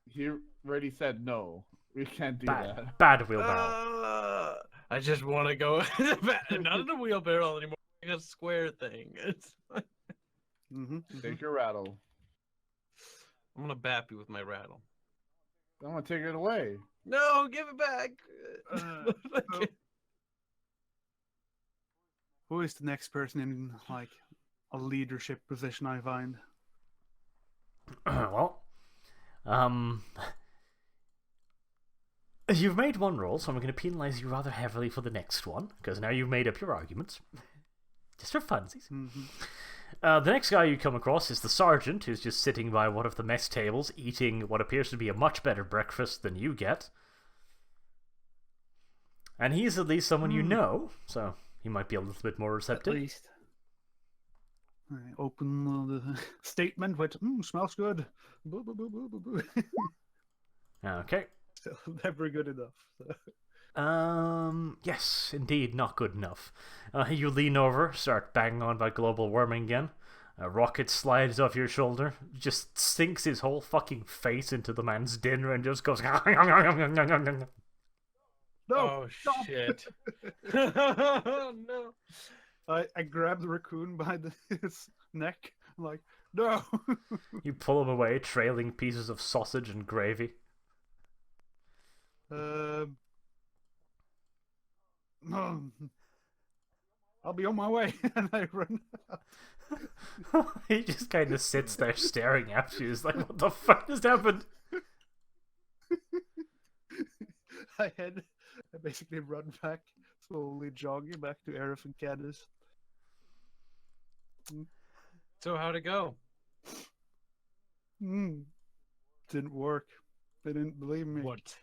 He already said no. We can't do that. Bad wheelbarrow. I just want to go not in a wheelbarrow anymore, like a square thing. Mm-hmm. Take your rattle. I'm gonna bap you with my rattle. I'm gonna take it away. No, give it back. Who is the next person in like a leadership position? I find. Well, you've made one roll, so I'm going to penalise you rather heavily for the next one, because now you've made up your arguments. Just for funsies. Mm-hmm. The next guy you come across is the sergeant, who's just sitting by one of the mess tables, eating what appears to be a much better breakfast than you get. And he's at least someone you know, so he might be a little bit more At receptive. least. I open the statement with smells good. Boo, boo, boo, boo, boo, boo. Okay. Still never good enough. So. Yes, indeed, not good enough. You lean over, start banging on about global warming again. A rocket slides off your shoulder, just sinks his whole fucking face into the man's dinner and just goes. No, Oh stop. shit! No. I grab the raccoon by his neck. I'm like, no. You pull him away, trailing pieces of sausage and gravy. I'll be on my way, and I run. He just kind of sits there staring at you. He's like, what the fuck just happened? I basically run back, slowly jogging back to Aerith and Cadis. So how'd it go? Didn't work. They didn't believe me. What?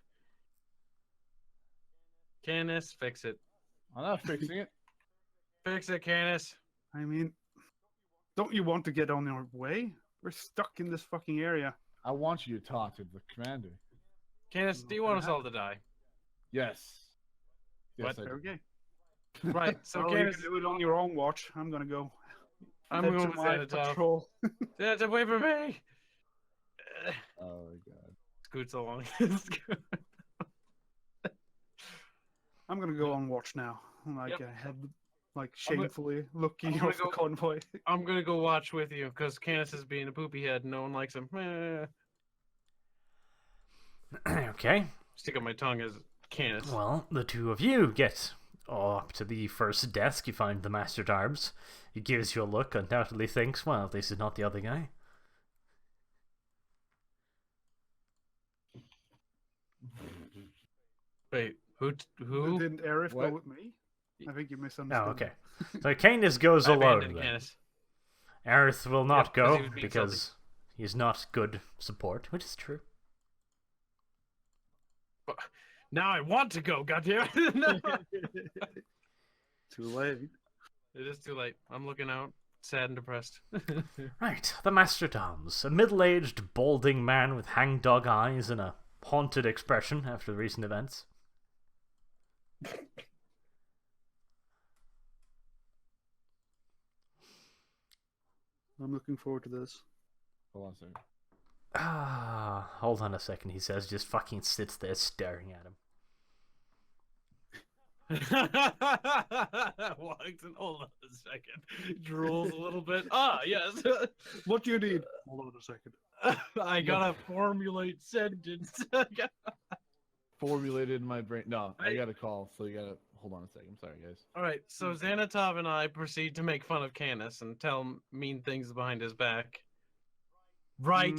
Canis, fix it. I'm not fixing it. Fix it, Canis. I mean, don't you want to get on your way? We're stuck in this fucking area. I want you to talk to the commander. Canis, do you want us all to die? Yes. Yes, What? I do. Okay. Right, so Well, you Canis, can do it on your own watch. I'm gonna go. I'm Head going to with my Xanatov. patrol. That's away from me! Oh my god. Scoots along. I'm gonna go on watch now. Like Yep. I head, like I'm gonna- shamefully looking I'm gonna off the go- convoy. I'm gonna go watch with you, because Canis is being a poopy head and no one likes him. Okay. Stick up my tongue as Canis. Well, the two of you get up to the first desk. You find the Master at Arms. He gives you a look, undoubtedly thinks, well, this is not the other guy. Wait, who? Didn't Aerith What? go with me? I think you misunderstood. Oh, okay. So Canis goes I alone abandoned then. Canis. Aerith will not Yep, 'cause go he was being because he's not good support, which is true. Now I want to go, goddammit! No. Too late. It is too late. I'm looking out, sad and depressed. Right, the Master at Arms, a middle-aged, balding man with hangdog eyes and a haunted expression after the recent events. I'm looking forward to this. Hold on a second. Hold on a second, he says, just fucking sits there staring at him. Wellington, hold on a second. Drools a little bit. Yes. What do you need? Hold on a second. I gotta formulate sentence. Formulated in my brain. No, I I- got a call, so you gotta hold on a second. I'm sorry, guys. All right, so Xanatov and I proceed to make fun of Canis and tell him mean things behind his back. Right,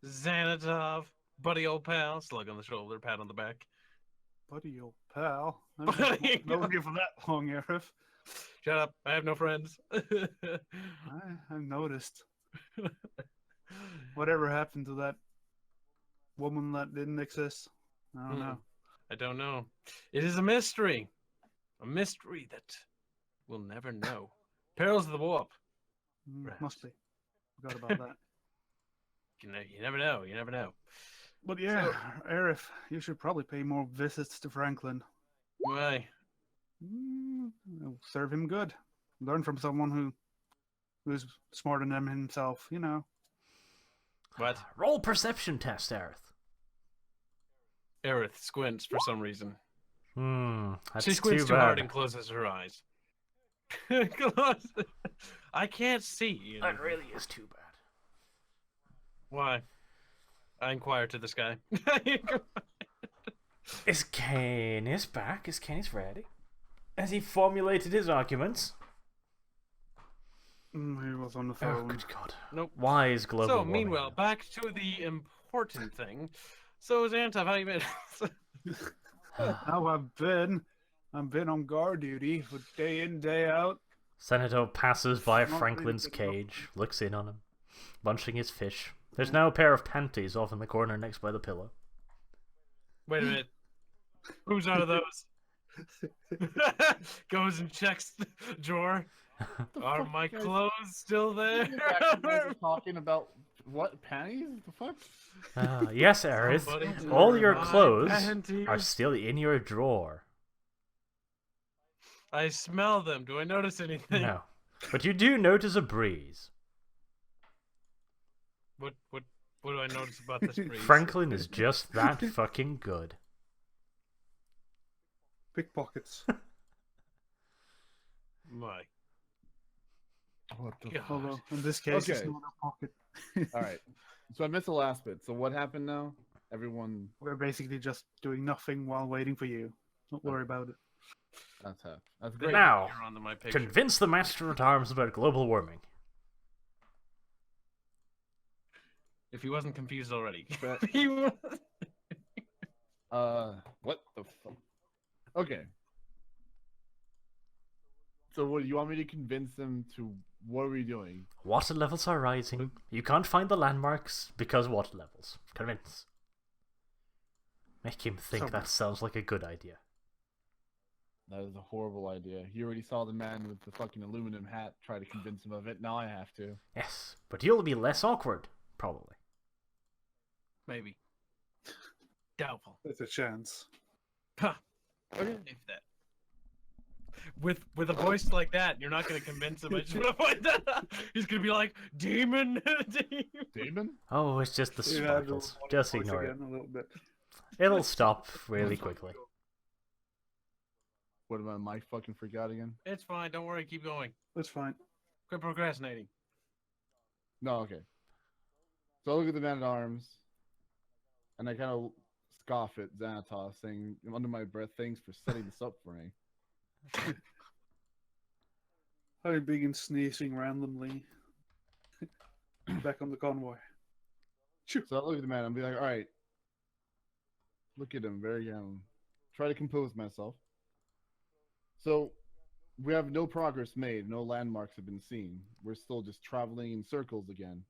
Xanatov, buddy old pal, slug on the shoulder, pat on the back. Buddy, old pal. Buddy, I've known you for that long, Aerith. Shut up, I have no friends. I've noticed. Whatever happened to that woman that didn't exist? I don't know. I don't know. It is a mystery. A mystery that we'll never know. Perils of the warp. Right. Must be. Forgot about that. You never know. You never know. But yeah, Aerith, you should probably pay more visits to Franklin. Why? It'll serve him good. Learn from someone who's smarter than him himself, you know. What? Roll perception test, Aerith. Aerith squints for some reason. That's She squints too too bad. hard and closes her eyes. I can't see. You know. That really is too bad. Why? I inquire to this guy. Is Canis back? Is Canis ready? Has he formulated his arguments? He was on the Oh, phone. good God. Nope. Why is global So, warming? meanwhile, back to the important thing. So, Xanatov, how you been? How I've been on guard duty for day in, day out. Senator passes by Not Franklin's really good cage, looks in on him, munching his fish. There's now a pair of panties off in the corner next by the pillow. Wait a minute. Whose are those? Goes and checks the drawer. Are my clothes still there? Talking about what, panties? The fuck? Yes, Aerith. Somebody All your my clothes panties. are still in your drawer. I smell them. Do I notice anything? No. But you do notice a breeze. What do I notice about this breeze? Franklin is just that fucking good. Pickpockets. My What the God. Although in this case, it's Okay. not a pocket. All right. So I missed the last bit. So what happened now? Everyone. We're basically just doing nothing while waiting for you. Don't worry about it. That's half. That's great. Now, You're onto my picture. convince the Master at Arms about global warming. If he wasn't confused already. But- He was- What the fuck? Okay. So what, you want me to convince them to, what are we doing? Water levels are rising. You can't find the landmarks because water levels. Convince. Make him think So- that sounds like a good idea. That is a horrible idea. You already saw the man with the fucking aluminum hat try to convince him of it. Now I have to. Yes, but you'll be less awkward, probably. Maybe. Doubtful. There's a chance. Huh. If that. With a voice like that, you're not going to convince him. I just want to point that out. He's going to be like, demon. Damon? Oh, it's just the Yeah, sparkles. the Just voice ignore it. again a little bit. It'll stop really quickly. What about my fucking forgot again? It's fine. Don't worry. Keep going. That's fine. Quit procrastinating. No, okay. So I look at the man at arms, and I kind of scoff at Xanatos, saying under my breath, "Thanks for setting this up for me." I begin sneezing randomly. Back on the convoy. So I look at the man and be like, "All right." Look at him, very try to compose myself. So we have no progress made. No landmarks have been seen. We're still just traveling in circles again.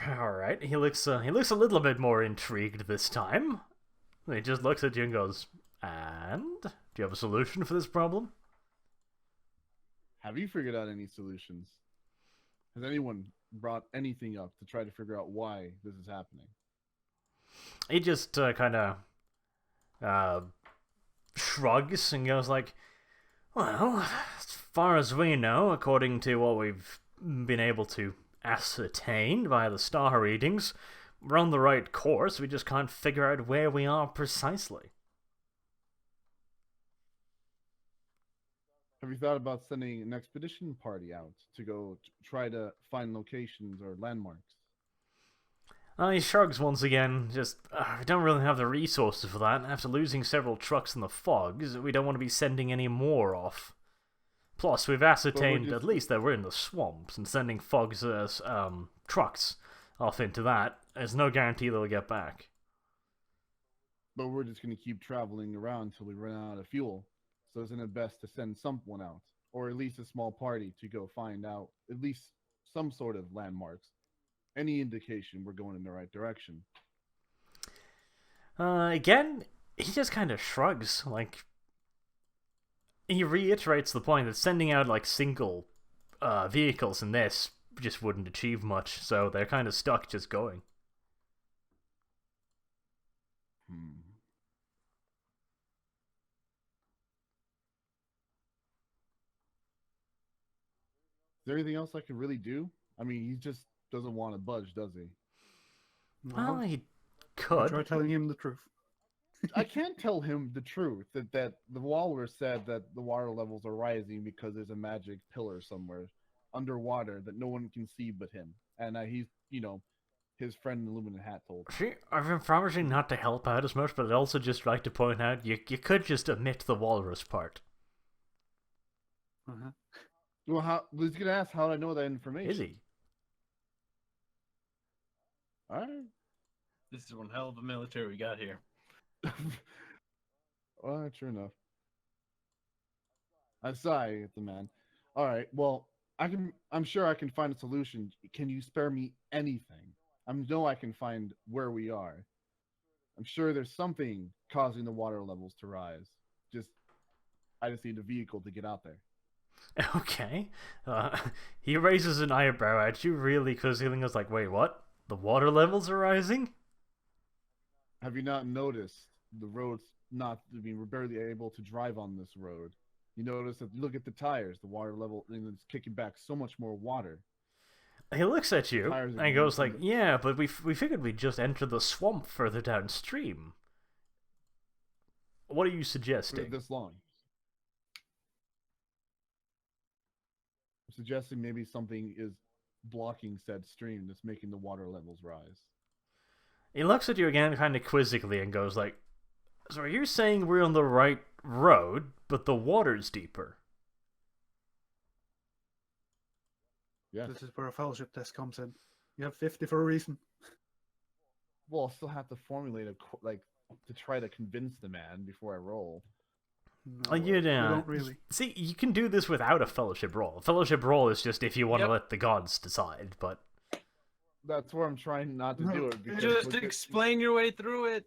All right, he looks a little bit more intrigued this time. He just looks at you and goes, "And do you have a solution for this problem?" Have you figured out any solutions? Has anyone brought anything up to try to figure out why this is happening? He just kind of shrugs and goes like, "Well, as far as we know, according to what we've been able to ascertain via the star readings, we're on the right course. We just can't figure out where we are precisely." Have you thought about sending an expedition party out to go try to find locations or landmarks? He shrugs once again, just, we don't really have the resources for that. After losing several trucks in the fogs, we don't want to be sending any more off. Plus, we've ascertained at least that we're in the swamps, and sending fogs as trucks off into that, there's no guarantee they'll get back. But we're just going to keep traveling around until we run out of fuel. So isn't it best to send someone out, or at least a small party, to go find out at least some sort of landmarks? Any indication we're going in the right direction. Again, he just kind of shrugs, like, he reiterates the point that sending out, like, single vehicles in this just wouldn't achieve much, so they're kind of stuck just going. Is there anything else I can really do? I mean, he just doesn't want to budge, does he? Well, he Try could. telling him the truth. I can't tell him the truth that the walrus said that the water levels are rising because there's a magic pillar somewhere underwater that no one can see but him. And he's, his friend in the Illuminate hat told him. See, I've been promising not to help out as much, but I'd also just like to point out you could just omit the walrus part. Uh-huh. Well, he's going to ask how I know that information. Is he? All right. This is one hell of a military we got here. Well, true enough. I sigh at the man. All right. Well, I'm sure I can find a solution. Can you spare me anything? I know I can find where we are. I'm sure there's something causing the water levels to rise. I just need a vehicle to get out there. Okay. He raises an eyebrow at you, really, because he goes like, "Wait, what? The water levels are rising?" Have you not noticed the roads not. I mean, we're barely able to drive on this road. You notice that. Look at the tires. The water level, and it's kicking back so much more water. He looks at you Tires are and going goes like, under- "Yeah, but we figured we'd just enter the swamp further downstream. What are you For suggesting?" this long. I'm suggesting maybe something is blocking said stream that's making the water levels rise. He looks at you again kind of quizzically and goes like, "So you're saying we're on the right road, but the water's deeper?" Yes. This is where a fellowship test comes in. You have 50 for a reason. Well, I'll still have to formulate to try to convince the man before I roll. No, Like, you don't really. See, you can do this without a fellowship roll. A fellowship roll is just if you want to Yep. let the gods decide, but That's where I'm trying not to do it. Because Just look at- explain your way through it.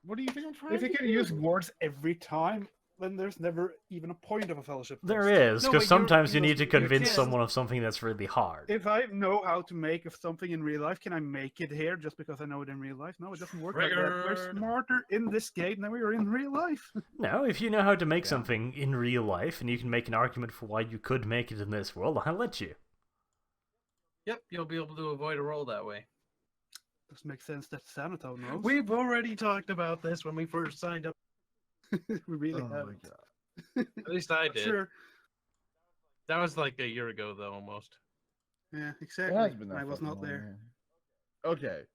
What do you think I'm trying If to you can do? use words every time, then there's never even a point of a fellowship test. there is, No, because but you're- sometimes you you need to you convince can't- someone of something that's really hard. If I know how to make of something in real life, can I make it here just because I know it in real life? No, it doesn't work like that. We're Triggered. smarter in this game than we are in real life. No, if you know how to make Yeah. something in real life, and you can make an argument for why you could make it in this world, I'll let you. Yep, you'll be able to avoid a roll that way. Doesn't make sense that Sanatone knows. We've already talked about this when we first signed up. We really Oh have. my god. At least I did. Sure. That was like a year ago, though, almost. Yeah, It exactly. has been that I was fucking not long, there. man. Okay.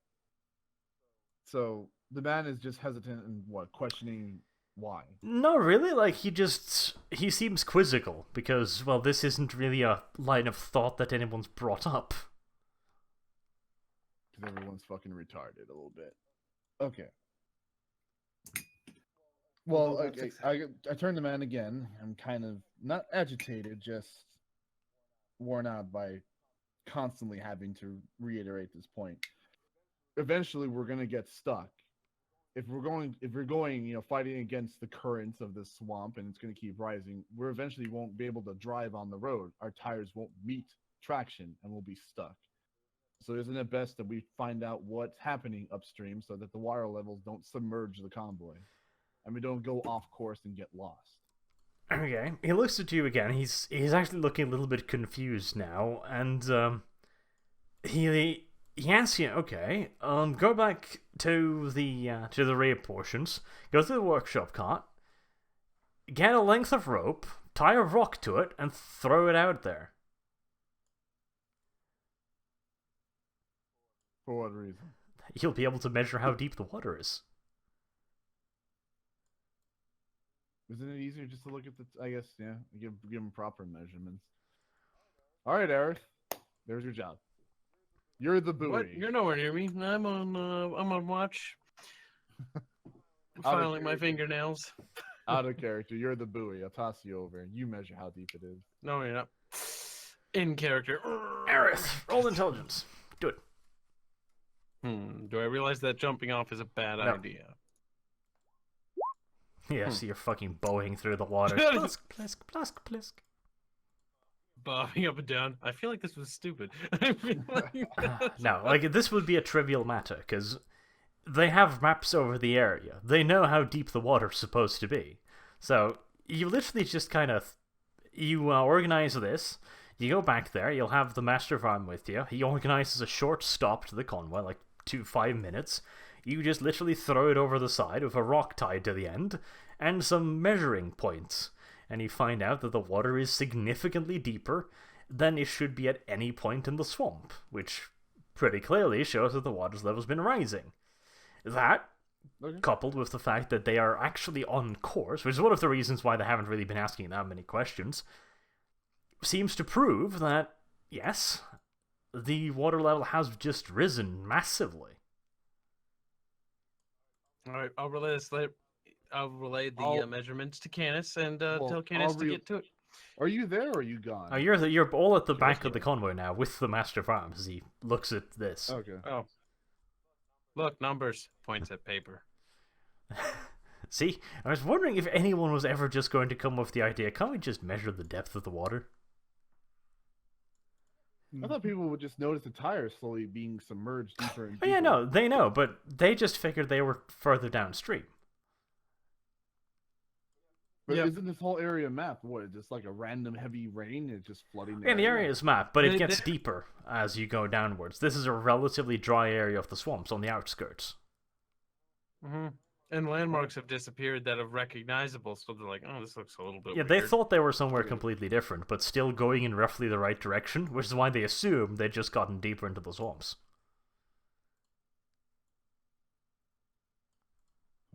So the man is just hesitant and questioning why. No, really, like, he seems quizzical, because, well, this isn't really a line of thought that anyone's brought up. Because everyone's fucking retarded a little bit. Okay. Well, Although that's okay, I turn to the man again. I'm kind of not agitated, just worn out by constantly having to reiterate this point. Eventually, we're gonna get stuck. If we're going, fighting against the currents of this swamp, and it's gonna keep rising, we're eventually won't be able to drive on the road. Our tires won't meet traction, and we'll be stuck. So isn't it best that we find out what's happening upstream so that the water levels don't submerge the convoy? And we don't go off course and get lost. Okay, he looks at you again. He's actually looking a little bit confused now, and he asks you, okay, go back to the rear portions, go to the workshop cart, get a length of rope, tie a rock to it, and throw it out there. For what reason? You'll be able to measure how deep the water is. Isn't it easier just to look at the? I guess give them proper measurements. All right, Eric, there's your job. You're the buoy. What? You're nowhere near me. I'm on watch. I'm Out of filing my character. fingernails. Out of character. You're the buoy. I'll toss you over. You measure how deep it is. No, you're not. In character. Aerith, roll intelligence. Do it. Do I realize that jumping off is a bad No. idea? Yeah, so you're fucking bowing through the water. Plusk, plusk, plusk, plusk. Bobbing up and down. I feel like this was stupid. I feel like No, like, this would be a trivial matter, because they have maps over the area. They know how deep the water's supposed to be. So, you literally just kind of... You organize this, you go back there, you'll have the Master of Arm with you. He organizes a short stop to the convoy, like 5 minutes. You just literally throw it over the side with a rock tied to the end, and some measuring points. And you find out that the water is significantly deeper than it should be at any point in the swamp, which pretty clearly shows that the water's level's been rising. That, Okay. coupled with the fact that they are actually on course, which is one of the reasons why they haven't really been asking that many questions, seems to prove that, yes, the water level has just risen massively. All right, I'll relay the I'll- measurements to Canis and Well, tell Canis I'll to get to it. Are you there or are you gone? Oh, you're all at the Sure, back of yeah. the convoy now, with the Master of Arms, as he looks at this. Okay. Oh, look, numbers. Points at paper. See, I was wondering if anyone was ever just going to come up with the idea, can't we just measure the depth of the water? I thought people would just notice the tires slowly being submerged deeper and Oh deeper. yeah, no, they know, but they just figured they were further downstream. But Yep. isn't this whole area mapped? What, just like a random heavy rain? It's just flooding Yeah, the area is mapped, but it They- gets they- deeper as you go downwards. This is a relatively dry area of the swamps on the outskirts. Hmm. And landmarks have disappeared that are recognizable, so they're like, oh, this looks a little bit Yeah, weird. they thought they were somewhere Okay. completely different, but still going in roughly the right direction, which is why they assumed they'd just gotten deeper into the swamps.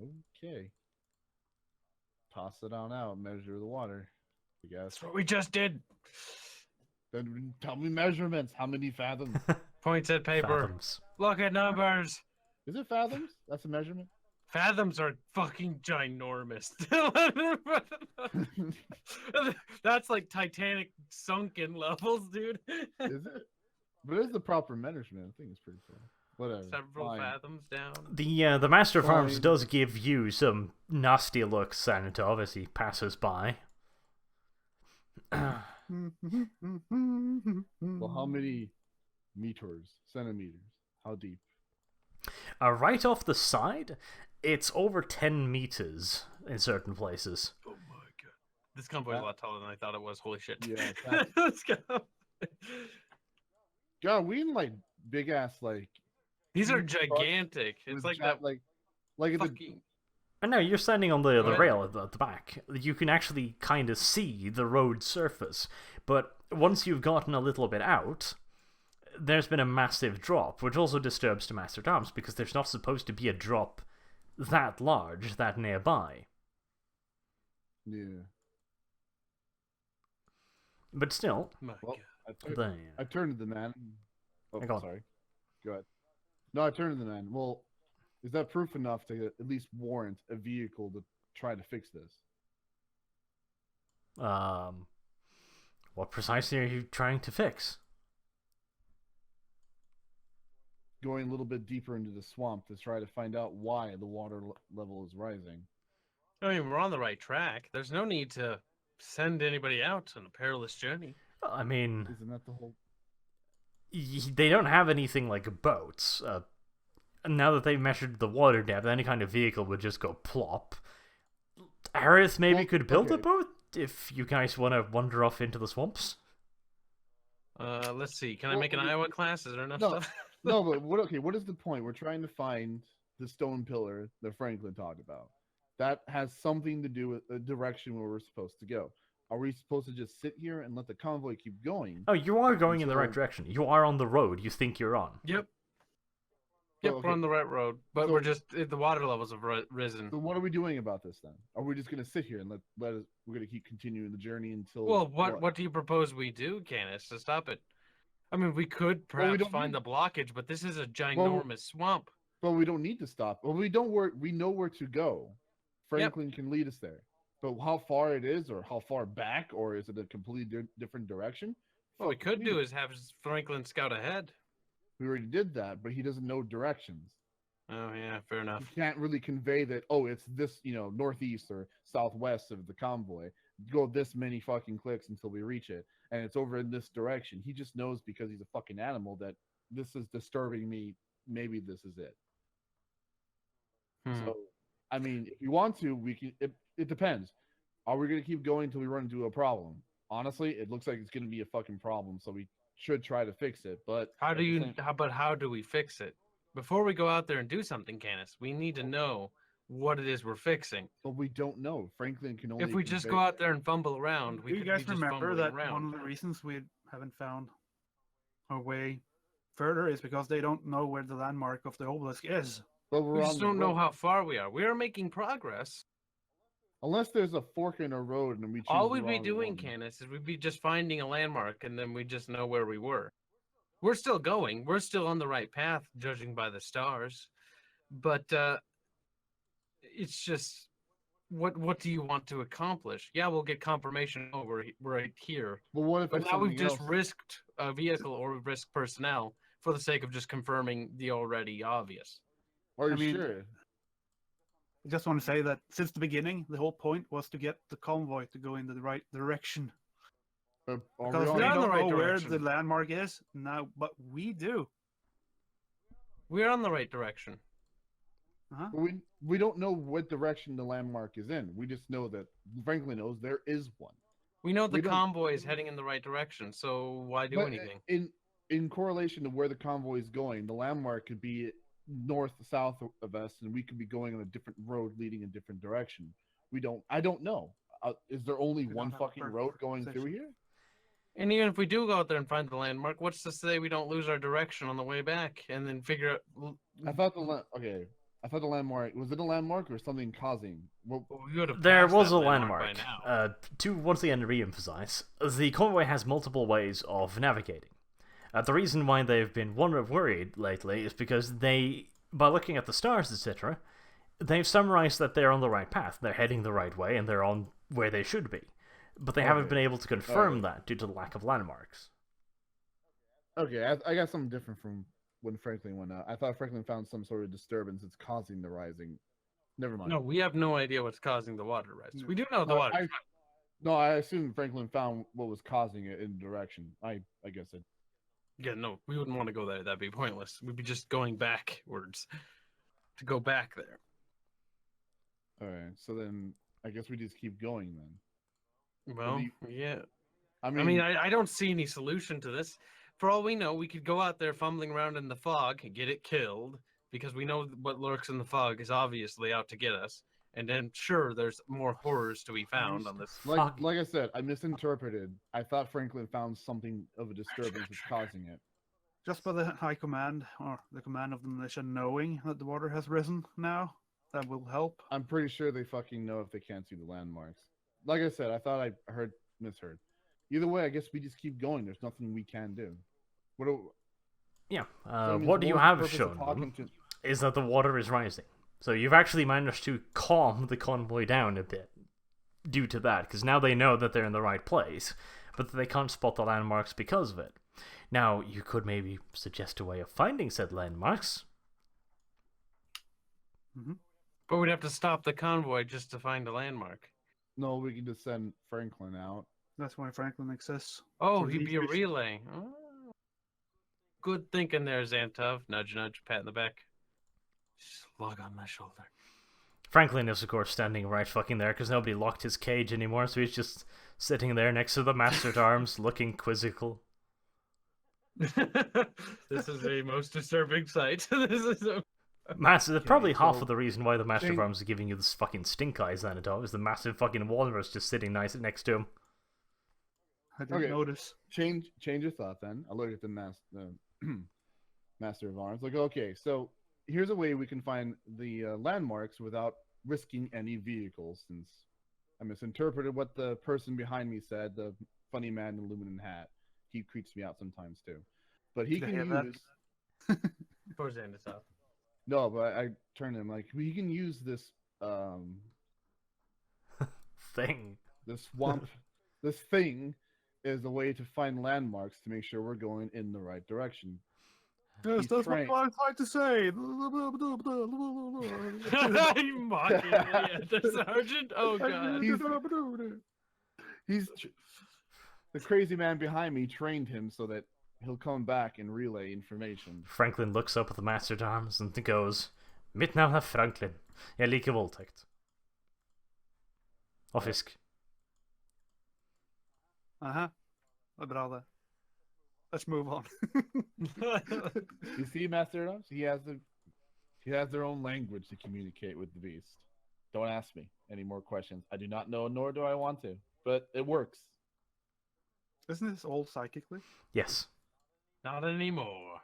Okay. Toss it on out, measure the water, I guess. That's what we just did. Then tell me measurements. How many fathoms? Points at paper. Fathoms. Look at numbers. Is it fathoms? That's a measurement? Fathoms are fucking ginormous. That's like Titanic sunken levels, dude. Is it? But it's the proper measurement. I think it's pretty cool. Whatever. Several Fine. fathoms down. The Master of Arms Fine. does give you some nasty looks, Sanitov, as he passes by. Well, how many meters? Centimeters? How deep? Right off the side, it's over 10 meters in certain places. Oh my god. This convoy is a lot taller than I thought it was. Holy shit. Yeah, that's- Let's go. God, we in like big ass like. These are huge trucks gigantic. It's with like that, that like the fucking... I know, you're standing on the ahead. rail at the back. You can actually kind of see the road surface. But once you've gotten a little bit out, there's been a massive drop, which also disturbs the Master at Arms, because there's not supposed to be a drop that large, that nearby. yeah. But still, My Well, god. I turned to the man. Oh, Go on. sorry. Go ahead. No, I turned to the man. Well, is that proof enough to at least warrant a vehicle to try to fix this? what precisely are you trying to fix? Going a little bit deeper into the swamp to try to find out why the water level is rising. I mean, we're on the right track. There's no need to send anybody out on a perilous journey. I mean, Isn't that the whole? they don't have anything like boats. Now that they've measured the water depth, any kind of vehicle would just go plop. Aerith maybe Well, could build a okay. boat if you guys want to wander off into the swamps. Let's see. Can I Well, make an we- Iowa class? Is there enough No, stuff? no, but what? Okay, what is the point? We're trying to find the stone pillar that Franklin talked about. That has something to do with the direction where we're supposed to go. Are we supposed to just sit here and let the convoy keep going? Oh, you are going in the right Until- direction. You are on the road you think you're on. Yep. Yep, okay. we're on the right road, but So- we're just the water levels have risen. So what are we doing about this then? Are we just gonna sit here and let us? We're gonna keep continuing the journey until. Well, what do you propose we do, Canis, to stop it? I mean, we could Well, we perhaps don't find need- the blockage, but this is a ginormous swamp. But we don't need to stop. Well, we don't. We know where to go. Franklin can lead us there. But how far it is, or how far back, or is it a completely different direction? What we Fuck, could do is have Franklin scout ahead. We already did that, but he doesn't know directions. Oh yeah, fair enough. He can't really convey that. Oh, it's this, northeast or southwest of the convoy. Go this many fucking clicks until we reach it, and it's over in this direction. He just knows because he's a fucking animal that this is disturbing me. Maybe this is it. Hmm. So, I mean, if you want to, we can. It depends. Are we gonna keep going until we run into a problem? Honestly, it looks like it's gonna be a fucking problem. So we should try to fix it. But How at do the you? same- How do we fix it? Before we go out there and do something, Canis, we need to know what it is we're fixing. But we don't know. Franklin can only. If we just convey- go out there and fumble around, we Do you could guys be just remember fumbling that around. one of the reasons we haven't found our way further is because they don't know where the landmark of the obelisk is? But we're We on just the don't know road. how far we are. We are making progress. Unless there's a fork in a road and we choose All the we'd be wrong doing, one. Canis, is we'd be just finding a landmark, and then we just know where we were. We're still going. We're still on the right path, judging by the stars. But it's just, what do you want to accomplish? Yeah, we'll get confirmation over right here. But what if But it's now we've something just else? risked a vehicle or we've risked personnel for the sake of just confirming the already obvious. Are you I mean, sure? I just want to say that since the beginning, the whole point was to get the convoy to go in the right direction. Are we Because on- we We're on the don't right know where direction. the landmark is now, but we do. We're on the right direction. Uh-huh. We don't know what direction the landmark is in. We just know that Franklin knows there is one. We know the We don't- convoy is heading in the right direction, so why do But anything? in correlation to where the convoy is going, the landmark could be north, south of us, and we could be going on a different road leading a different direction. I don't know. Is there only We one don't have a fucking perfect road going through position. here? And even if we do go out there and find the landmark, what's to say we don't lose our direction on the way back and then figure out? I thought I thought the landmark was it a landmark or something causing? Well, We would have There passed was that a landmark landmark. by now. To once again re-emphasize, the convoy has multiple ways of navigating. The reason why they've been worried lately is because by looking at the stars, etc., they've summarized that they're on the right path. They're heading the right way, and they're on where they should be. But they haven't Okay. been able to confirm Alright. that due to the lack of landmarks. okay, I got something different from when Franklin went out. I thought Franklin found some sort of disturbance that's causing the rising. Never mind. No, we have no idea what's causing the water rise. No. We do know the No, water. I assume Franklin found what was causing it in direction. I guess it. Yeah, no, we wouldn't want to go there. That'd be pointless. We'd be just going backwards to go back there. All right, so then I guess we just keep going then. Well, you- yeah. I I mean, mean, I don't see any solution to this. For all we know, we could go out there fumbling around in the fog and get it killed because we know what lurks in the fog is obviously out to get us. And then, sure, there's more horrors to be found on this. Fuck. like I said, I misinterpreted. I thought Franklin found something of a disturbance that's causing it. Just by the high command or the command of the militia knowing that the water has risen now, that will help. I'm pretty sure they fucking know if they can't see the landmarks. Like I said, I thought I misheard. Either way, I guess we just keep going. There's nothing we can do. What do, Yeah. so that means What you was the have purpose of shown talking them to- is that the water is rising. So you've actually managed to calm the convoy down a bit due to that, because now they know that they're in the right place, but they can't spot the landmarks because of it. Now, you could maybe suggest a way of finding said landmarks. But we'd have to stop the convoy just to find a landmark. No, we can just send Franklin out. That's why Franklin exists. Oh, So he'd he's be a just- relay. Oh. Good thinking there, Xantov. Nudge, nudge, pat in the back. Just log on my shoulder. Franklin is, of course, standing right fucking there, because nobody locked his cage anymore, so he's just sitting there next to the Master at Arms, looking quizzical. This is a most disturbing sight. This is a... Massive, probably half so of the reason why the Master of change- Arms is giving you this fucking stink eyes, Xanadol, is the massive fucking walrus just sitting nice next to him. I didn't Okay. notice. Change your thought then. I look at the Master of Arms. Like, okay, so here's a way we can find the landmarks without risking any vehicles, since I misinterpreted what the person behind me said, the funny man in the aluminum hat. He creeps me out sometimes too. But he Did I can hear that? use... Poor Xanadov. No, but I turned him like, he can use this Thing. this swamp this thing is a way to find landmarks to make sure we're going in the right direction. Yes, He's that's trained. what I'm trying to say. I'm mocking me at the sergeant. Oh god. He's the crazy man behind me trained him so that he'll come back and relay information. Franklin looks up at the Master at Arms and goes, Mitt navn Franklin. Jeg liker voldtekt. Og fisk. Aha. Det är bra det. Let's move on. You see, Master Arms? He has their own language to communicate with the beast. Don't ask me any more questions. I do not know, nor do I want to. But it works. Isn't this all psychically? Yes. Not anymore.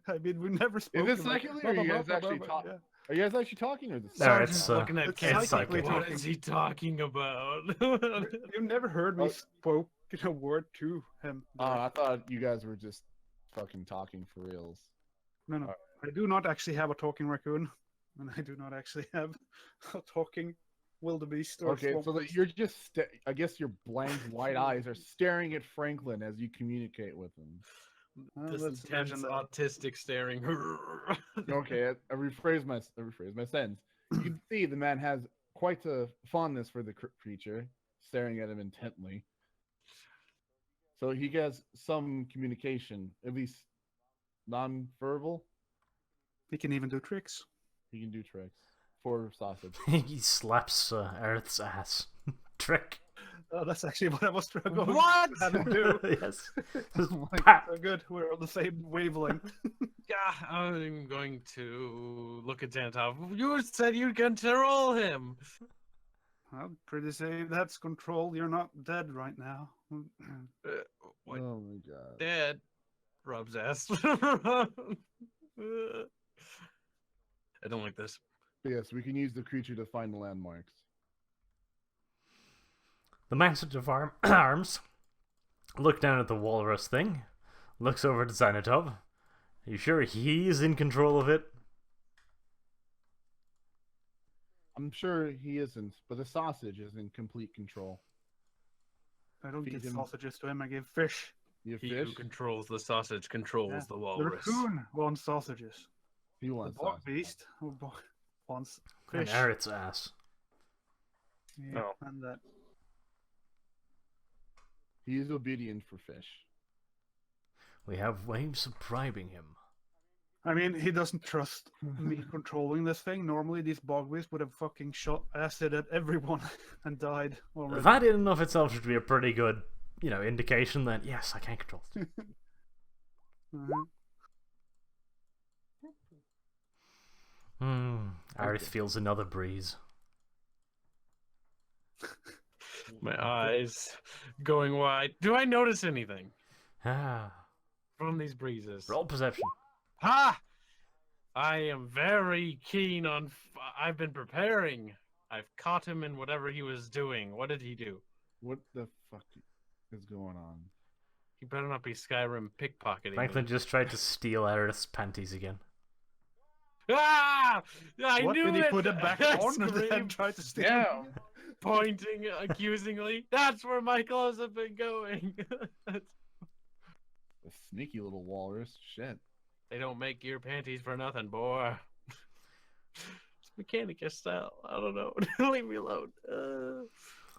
I mean, we never spoke. it psychically, or are you guys actually talking? Yeah. Are you guys actually talking, or is this? No, Sergeant's it's, looking at it's Ken. psychically What talking. is he talking about? You've never heard me Oh. spoke a word to him. I thought you guys were just fucking talking for reals. No, no. I do not actually have a talking raccoon, and I do not actually have a talking wildebeest. Or Okay, so swamp that you're just, I guess your blank white eyes are staring at Franklin as you communicate with him. This let's intense imagine that. autistic staring. Okay, I rephrase my sentence. You can see the man has quite a fondness for the creature, staring at him intently. So he has some communication, at least non-verbal. He can even do tricks. He can do tricks. for sausage. He slaps Earth's ass. Trick. Oh, that's actually what I was trying to What? do. Yes. Like, Pat. good, we're on the same wavelength. Yeah, I'm going to look at Xanatov. You said you control him. I'm pretty sure that's control. You're not dead right now. What? Oh my god. Dad. Rob's ass. I don't like this. Yes, we can use the creature to find the landmarks. The Master of Arms look down at the walrus thing, looks over to Xanatov. Are you sure he's in control of it? I'm sure he isn't, but the sausage is in complete control. I don't Feed give him. sausages to him. I give fish. You have He fish? who controls the sausage controls Yeah. the The walrus. raccoon wants sausages. He The wants bog sausage. beast wants And fish. Earth's ass. Yeah, Oh. and that. He is obedient for fish. We have ways of bribing him. I mean, he doesn't trust me controlling this thing. Normally, these bog beasts would have fucking shot acid at everyone and died already. That in and of itself should be a pretty good, indication that, yes, I can control it. Mhm. Aerith feels another breeze. My eyes going wide. Do I notice anything Ah, from these breezes? roll perception. Ha! I am very keen on. I've been preparing. I've caught him in whatever he was doing. What did he do? What the fuck is going on? He better not be Skyrim pickpocketing. Franklin me. just tried to steal Aerith's panties again. Ah! I What knew did he it! put it back I on and then screamed, try to steal? Yeah. pointing accusingly. That's where my claws have been going. A sneaky little walrus. Shit. They don't make your panties for nothing, boy. It's Mechanicus style. I don't know. Leave me alone.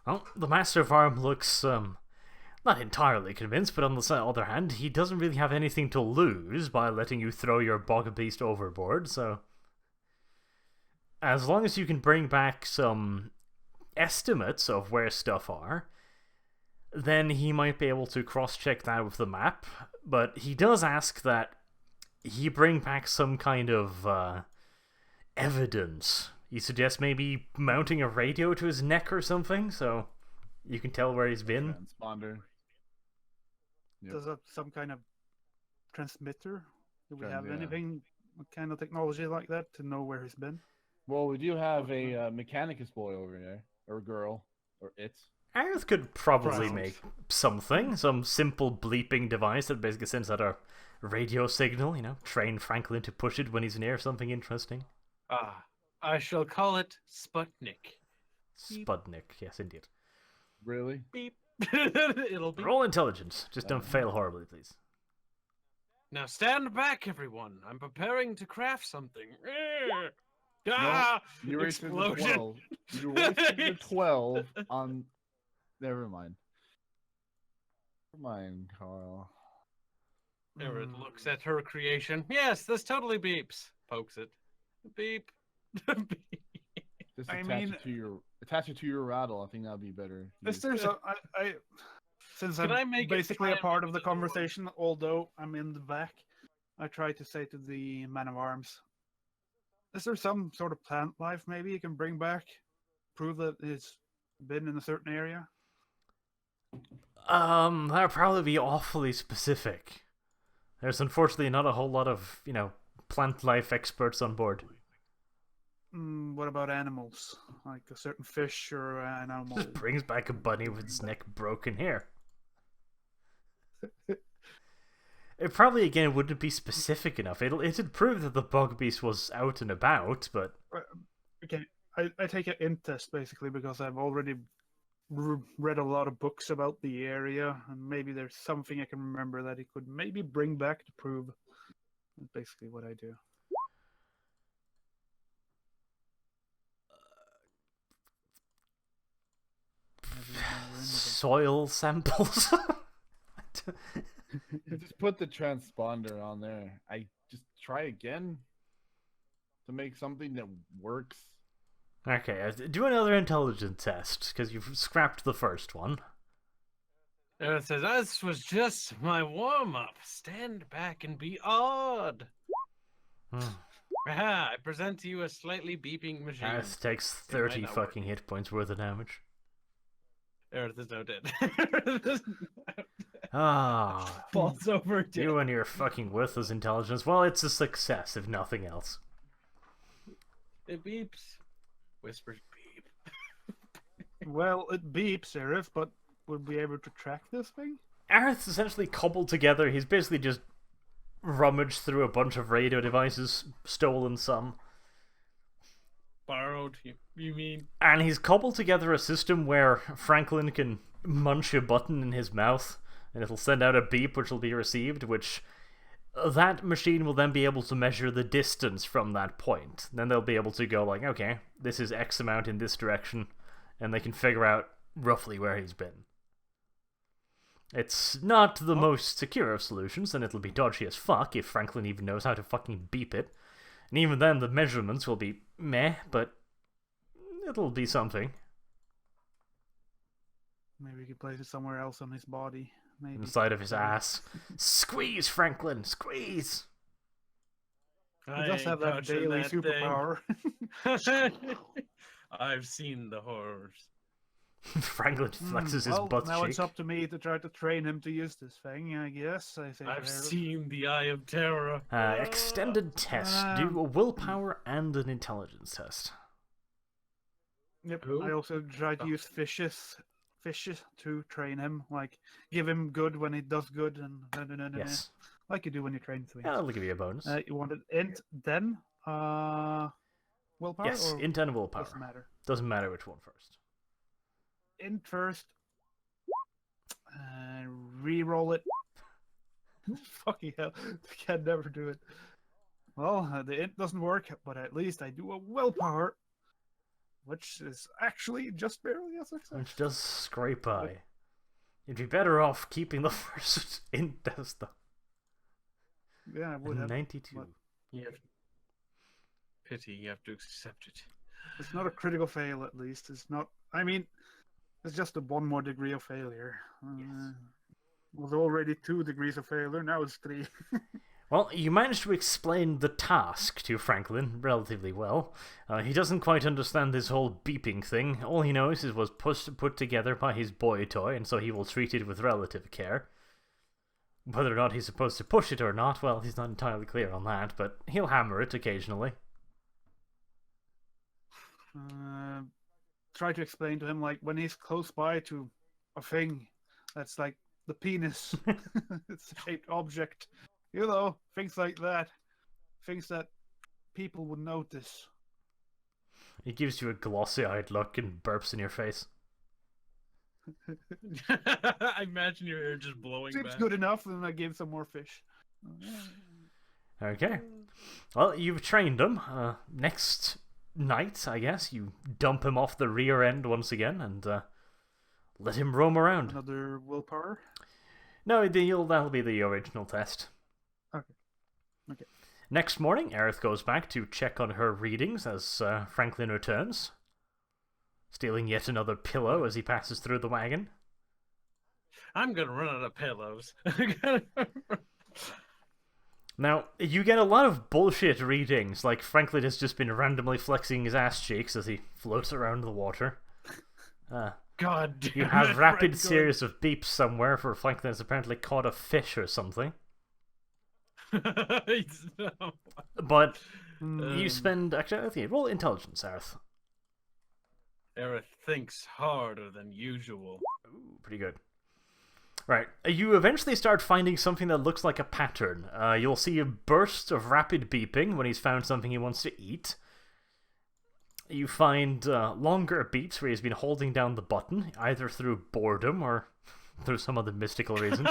Well, the Master of Arm looks, not entirely convinced, but on the other hand, he doesn't really have anything to lose by letting you throw your bog beast overboard, so... As long as you can bring back some estimates of where stuff are, then he might be able to cross-check that with the map, but he does ask that he bring back some kind of evidence. He suggests maybe mounting a radio to his neck or something, so you can tell where he's been. Transponder. Yep. Does that some kind of transmitter? Do we have Yeah. anything, what kind of technology like that to know where he's been? Well, we do have a Mechanicus boy over there, or girl, or it. Aerith could probably Right. make something, some simple bleeping device that basically sends out a radio signal, train Franklin to push it when he's near something interesting. I shall call it Sputnik. Spudnik, yes indeed. Really? Beep. It'll be. Roll intelligence, just don't fail horribly, please. Now stand back, everyone. I'm preparing to craft something. Ah! You wasted the Explosion. 12. You wasted the 12 on. Never mind. Never mind, Carl. Erin looks at her creation. Yes, this totally beeps. Pokes it. Beep. Beep. Just I attach mean- it to your rattle. I think that'd be better. Is there some, since Can I I'm make it basically a try part and of the open the door? conversation, although I'm in the back, I try to say to the man of arms, is there some sort of plant life maybe you can bring back? Prove that it's been in a certain area? That'd probably be awfully specific. There's unfortunately not a whole lot of, plant life experts on board. What about animals? Like a certain fish or an animal? Just brings back a bunny with its neck broken here. It probably, again, wouldn't be specific enough. It'd prove that the bog beast was out and about, but... Okay, I take an int test basically because I've already read a lot of books about the area, and maybe there's something I can remember that he could maybe bring back to prove. That's basically what I do. Soil samples? Just put the transponder on there. I just try again to make something that works. Okay, do another intelligence test, because you've scrapped the first one. It says, this was just my warm-up. Stand back and be awed. Aha, I present to you a slightly beeping machine. Earth takes 30 fucking hit points worth of damage. Earth is now dead. Ah, Falls over dead. you and your fucking worthless intelligence. Well, it's a success, if nothing else. It beeps. Whispers beep. Well, it beeps, Serif, but would we be able to track this thing? Aerith's essentially cobbled together. He's basically just rummaged through a bunch of radio devices, stolen some. Borrowed, you mean? And he's cobbled together a system where Franklin can munch a button in his mouth, and it'll send out a beep which will be received, which that machine will then be able to measure the distance from that point. Then they'll be able to go like, okay, this is X amount in this direction, and they can figure out roughly where he's been. It's not the most secure of solutions, and it'll be dodgy as fuck if Franklin even knows how to fucking beep it. And even then, the measurements will be meh, but it'll be something. Maybe we could place it somewhere else on his body. Maybe. Inside of his ass. Squeeze, Franklin! Squeeze! He does have that daily superpower. I've seen the horrors. Franklin flexes his butt now cheek. it's up to me to try to train him to use this thing, I guess. I've seen the Eye of Terror. Extended test. Do a willpower and an intelligence test. Yep. Who? I also try to use fishes to train him, like give him good when he does good, and Yes. like you do when you train things. Yeah, I'll give you a bonus. You wanted int then willpower? Yes, or int and willpower. doesn't matter. Doesn't matter which one first. Int first. Re-roll it. Fucking hell, I can never do it. Well, the int doesn't work, but at least I do a willpower, which is actually just barely a success. Which does scrape by. You'd be better off keeping the first int test though. Yeah, I would have. 92. but You have pity, you have to accept it. It's not a critical fail, at least. It's not. I mean, it's just a one more degree of failure. Yes. It was already 2 degrees of failure. Now it's 3. Well, you managed to explain the task to Franklin relatively well. He doesn't quite understand this whole beeping thing. All he knows is it was put together by his boy toy, and so he will treat it with relative care. Whether or not he's supposed to push it or not, well, he's not entirely clear on that, but he'll hammer it occasionally. Try to explain to him, like, when he's close by to a thing that's like the penis, it's a shaped object. You know, things like that. Things that people would notice. He gives you a glossy-eyed look and burps in your face. I imagine your hair just blowing Seems back. good enough, and I give some more fish. Okay. Well, you've trained him. Next night, I guess, you dump him off the rear end once again and let him roam around. Another willpower? No, that'll be the original test. Okay. Next morning, Aerith goes back to check on her readings as Franklin returns, stealing yet another pillow as he passes through the wagon. I'm gonna run out of pillows. Now, you get a lot of bullshit readings, like Franklin has just been randomly flexing his ass cheeks as he floats around the water. God damn You have it, rapid Franklin. series of beeps somewhere for Franklin has apparently caught a fish or something. But you spend... Actually, I think roll intelligence, Aerith. Aerith thinks harder than usual. Ooh, pretty good. Right, you eventually start finding something that looks like a pattern. You'll see a burst of rapid beeping when he's found something he wants to eat. You find longer beeps where he's been holding down the button, either through boredom or through some other mystical reason.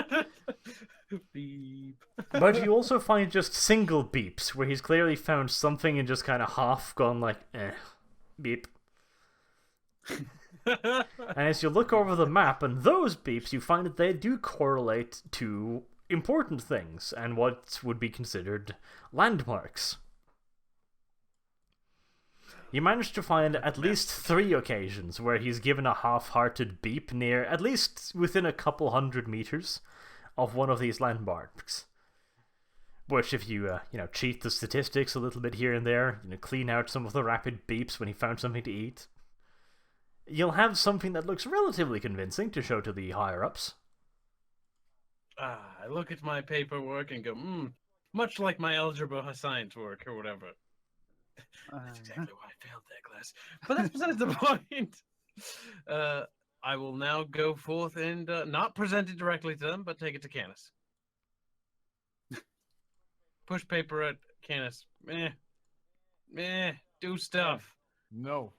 Beep. But you also find just single beeps where he's clearly found something and just kind of half gone like, beep. And as you look over the map and those beeps, you find that they do correlate to important things and what would be considered landmarks. You managed to find at least 3 occasions where he's given a half-hearted beep near, at least within a couple hundred meters of one of these landmarks. Which, if you, cheat the statistics a little bit here and there, clean out some of the rapid beeps when he found something to eat, you'll have something that looks relatively convincing to show to the higher-ups. I look at my paperwork and go, much like my algebra science work or whatever. That's exactly why I failed that class. But that's besides the point. I will now go forth and not present it directly to them, but take it to Canis. Push paper at Canis. Do stuff. No.